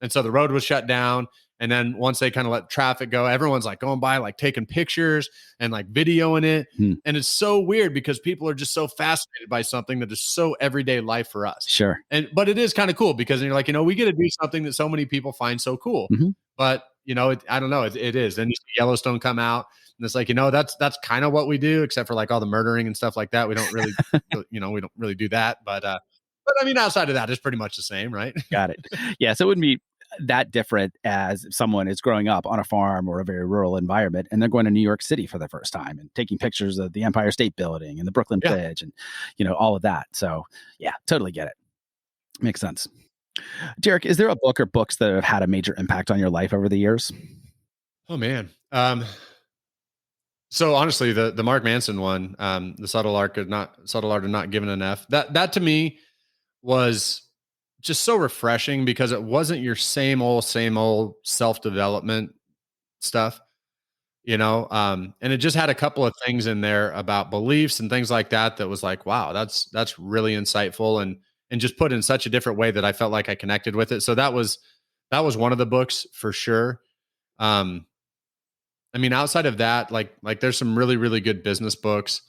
And so the road was shut down. And then once they kind of let traffic go, everyone's like going by, like taking pictures and like videoing it. And it's so weird because people are just so fascinated by something that is so everyday life for us. Sure. But it is kind of cool because you're like, we get to do something that so many people find so cool. But I don't know, it is. Then you see Yellowstone come out, and it's like, that's kind of what we do, except for like all the murdering and stuff like that. We don't really, we don't really do that. But I mean, outside of that, it's pretty much the same, right? Got it. Yeah. So it wouldn't be that different as if someone is growing up on a farm or a very rural environment and they're going to New York City for the first time and taking pictures of the Empire State Building and the Brooklyn Bridge and, all of that. So yeah, totally get it. Makes sense. Derek, is there a book or books that have had a major impact on your life over the years? Oh man. So honestly, the Mark Manson one, the subtle art of not giving an F, that to me was just so refreshing because it wasn't your same old self-development stuff, and it just had a couple of things in there about beliefs and things like that was like, wow, that's really insightful and just put in such a different way that I felt like I connected with it. So that was one of the books for sure. I mean, outside of that, like there's some really, really good business books.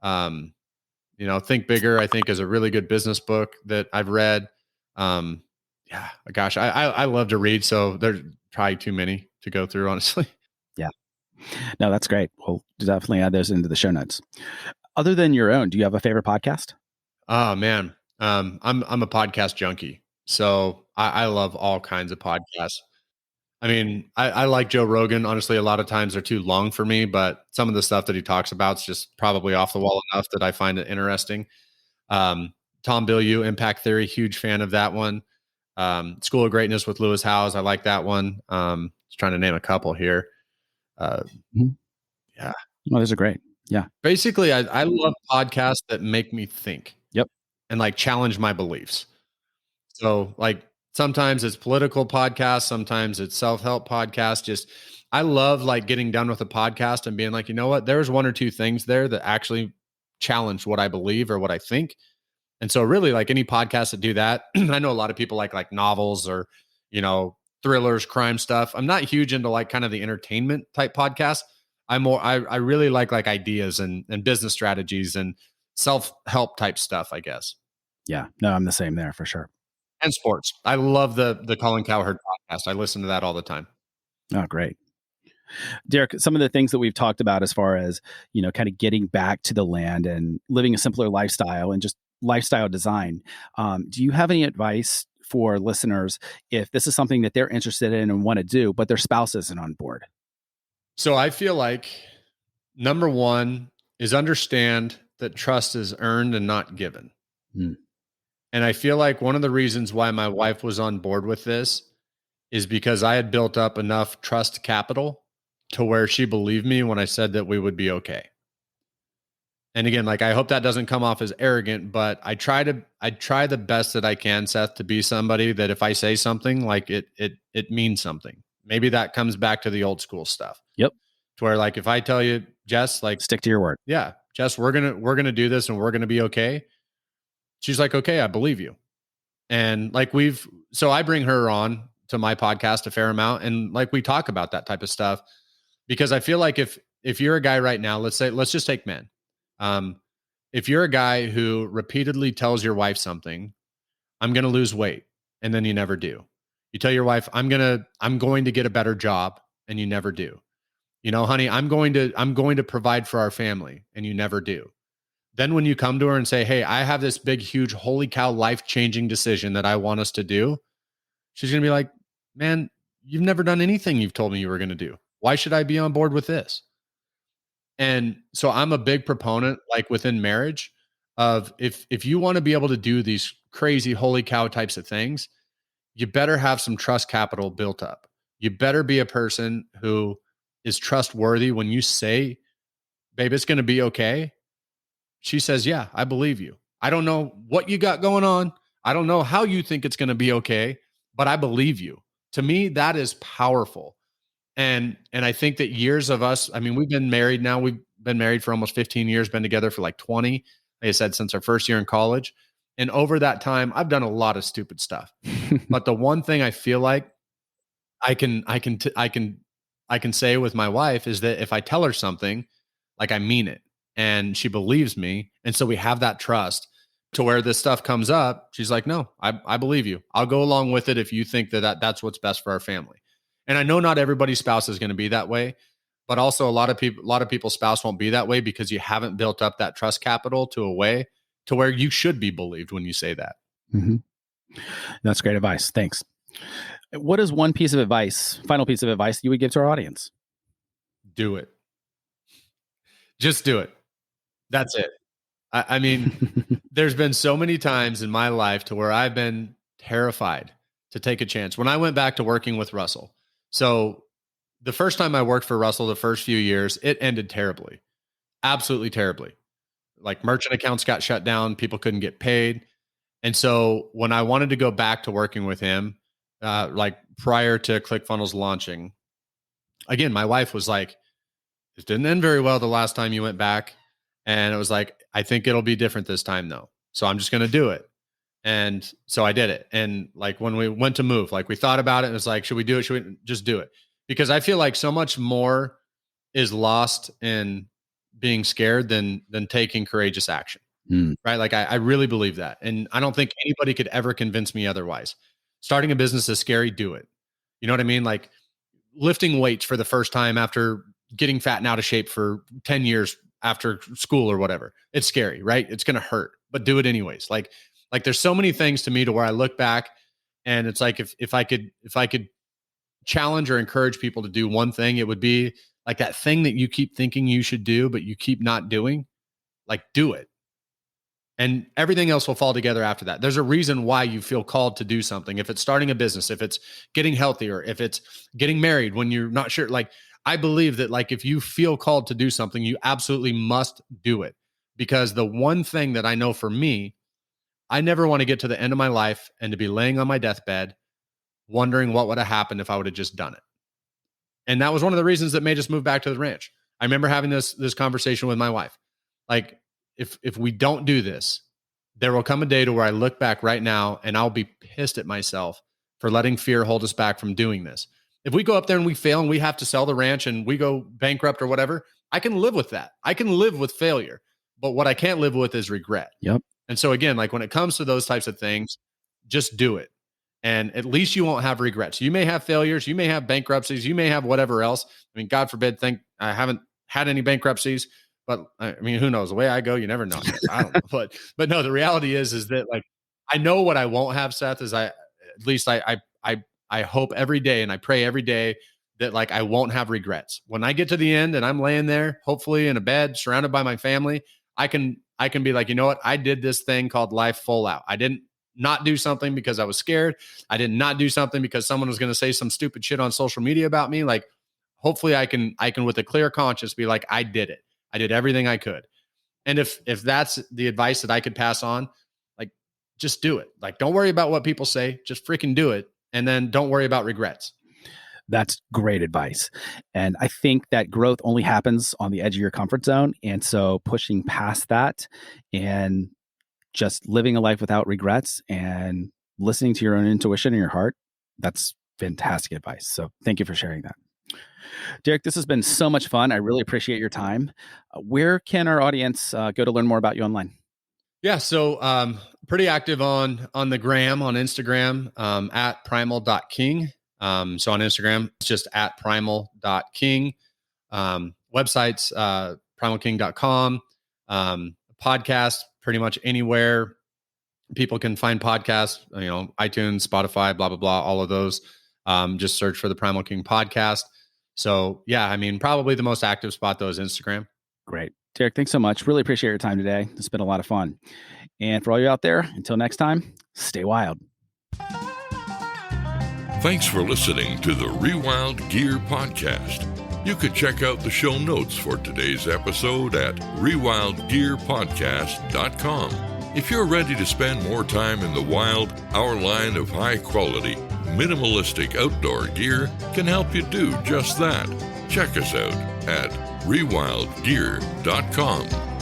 Think Bigger, I think, is a really good business book that I've read. Yeah, gosh, I love to read, so there's probably too many to go through, honestly. Yeah. No, that's great. We'll definitely add those into the show notes. Other than your own, do you have a favorite podcast? Oh man. I'm a podcast junkie. So I love all kinds of podcasts. I mean, I like Joe Rogan. Honestly, a lot of times they're too long for me, but some of the stuff that he talks about is just probably off the wall enough that I find it interesting. Tom Bilyeu, Impact Theory, huge fan of that one. School of Greatness with Lewis Howes, I like that one. Just trying to name a couple here. Yeah. Oh, those are great. Yeah. Basically, I love podcasts that make me think. Yep. And like challenge my beliefs. So like sometimes it's political podcasts, sometimes it's self-help podcasts. Just I love like getting done with a podcast and being like, you know what, there's one or two things there that actually challenge what I believe or what I think. And so really like any podcasts that do that, I know a lot of people like novels or, thrillers, crime stuff. I'm not huge into like kind of the entertainment type podcasts. I really like ideas and business strategies and self-help type stuff, I guess. Yeah. No, I'm the same there for sure. And sports. I love the Colin Cowherd podcast. I listen to that all the time. Oh, great. Derek, some of the things that we've talked about as far as, kind of getting back to the land and living a simpler lifestyle and just lifestyle design. Do you have any advice for listeners if this is something that they're interested in and want to do, but their spouse isn't on board? So I feel like number one is understand that trust is earned and not given. And I feel like one of the reasons why my wife was on board with this is because I had built up enough trust capital to where she believed me when I said that we would be okay. And again, like I hope that doesn't come off as arrogant, but I try the best that I can, Seth, to be somebody that if I say something, like it means something. Maybe that comes back to the old school stuff. Yep. To where like if I tell you, Jess, like stick to your word. Yeah, Jess, we're gonna do this and we're gonna be okay. She's like, okay, I believe you. And like so I bring her on to my podcast a fair amount. And like, we talk about that type of stuff because I feel like if you're a guy right now, let's just take men. If you're a guy who repeatedly tells your wife something, I'm going to lose weight. and then you never do. You tell your wife, I'm going to get a better job, and you never do. You know, honey, I'm going to provide for our family, and you never do. Then when you come to her and say, hey, I have this big, huge, holy cow, life-changing decision that I want us to do, she's going to be like, man, you've never done anything you've told me you were going to do. Why should I be on board with this? And so I'm a big proponent, like within marriage, of if you want to be able to do these crazy holy cow types of things, you better have some trust capital built up. You better be a person who is trustworthy when you say, babe, it's going to be okay. She says, yeah, I believe you. I don't know what you got going on. I don't know how you think it's going to be okay, but I believe you. To me, that is powerful. And I think that years of us, I mean, we've been married now. We've been married for almost 15 years, been together for like 20, like I said, since our first year in college. And over that time, I've done a lot of stupid stuff. But the one thing I feel like I can say with my wife is that if I tell her something, like I mean it, and she believes me, and so we have that trust to where this stuff comes up. She's like, no, I believe you. I'll go along with it if you think that's what's best for our family. And I know not everybody's spouse is going to be that way, but also a lot of people's spouse won't be that way because you haven't built up that trust capital to a way to where you should be believed when you say that. Mm-hmm. That's great advice. Thanks. What is one piece of advice, final piece of advice you would give to our audience? Do it. Just do it. That's it. I mean, there's been so many times in my life to where I've been terrified to take a chance. When I went back to working with Russell, so the first time I worked for Russell, the first few years, it ended terribly, absolutely terribly. Like merchant accounts got shut down, people couldn't get paid. And so when I wanted to go back to working with him, like prior to ClickFunnels launching, again, my wife was like, it didn't end very well the last time you went back. And it was like, I think it'll be different this time though. So I'm just going to do it. And so I did it. And like when we went to move, like we thought about it and it's like, should we do it? Should we just do it? Because I feel like so much more is lost in being scared than taking courageous action. Right. Like I really believe that. And I don't think anybody could ever convince me otherwise. Starting a business is scary. Do it. You know what I mean? Like lifting weights for the first time after getting fat and out of shape for 10 years after school or whatever. It's scary, right? It's going to hurt, but do it anyways. Like there's so many things to me to where I look back and it's like, if I could challenge or encourage people to do one thing, it would be like that thing that you keep thinking you should do, but you keep not doing, like do it. And everything else will fall together after that. There's a reason why you feel called to do something. If it's starting a business, if it's getting healthier, if it's getting married when you're not sure, like I believe that like if you feel called to do something, you absolutely must do it. Because the one thing that I know for me, I never want to get to the end of my life and to be laying on my deathbed wondering what would have happened if I would have just done it. And that was one of the reasons that made us move back to the ranch. I remember having this conversation with my wife. Like, if we don't do this, there will come a day to where I look back right now and I'll be pissed at myself for letting fear hold us back from doing this. If we go up there and we fail and we have to sell the ranch and we go bankrupt or whatever, I can live with that. I can live with failure. But what I can't live with is regret. Yep. And so again, like when it comes to those types of things, just do it. And at least you won't have regrets. You may have failures, you may have bankruptcies, you may have whatever else. I mean, God forbid, I haven't had any bankruptcies, but I mean, who knows? The way I go, you never know. I don't know. But no, the reality is that like I know what I won't have, Seth, is at least I hope every day and I pray every day that like I won't have regrets. When I get to the end and I'm laying there, hopefully in a bed, surrounded by my family, I can be like, you know what? I did this thing called life full out. I didn't not do something because I was scared. I did not do something because someone was going to say some stupid shit on social media about me. Like, hopefully I can with a clear conscience be like, I did it. I did everything I could. And if that's the advice that I could pass on, like, just do it. Like, don't worry about what people say. Just freaking do it. And then don't worry about regrets. That's great advice. And I think that growth only happens on the edge of your comfort zone. And so pushing past that and just living a life without regrets and listening to your own intuition and your heart, that's fantastic advice. So thank you for sharing that. Derek, this has been so much fun. I really appreciate your time. Where can our audience go to learn more about you online? Yeah. So pretty active on the gram, on Instagram, at primal.king. So on Instagram, it's just at primal.king. Websites, primalking.com. Podcast, pretty much anywhere people can find podcasts, iTunes, Spotify, blah, blah, blah, all of those. Just search for the Primal King podcast. So yeah, I mean, probably the most active spot though is Instagram. Great. Derek, thanks so much. Really appreciate your time today. It's been a lot of fun. And for all you out there, until next time, stay wild. Thanks for listening to the Rewild Gear Podcast. You can check out the show notes for today's episode at rewildgearpodcast.com. If you're ready to spend more time in the wild, our line of high-quality, minimalistic outdoor gear can help you do just that. Check us out at rewildgear.com.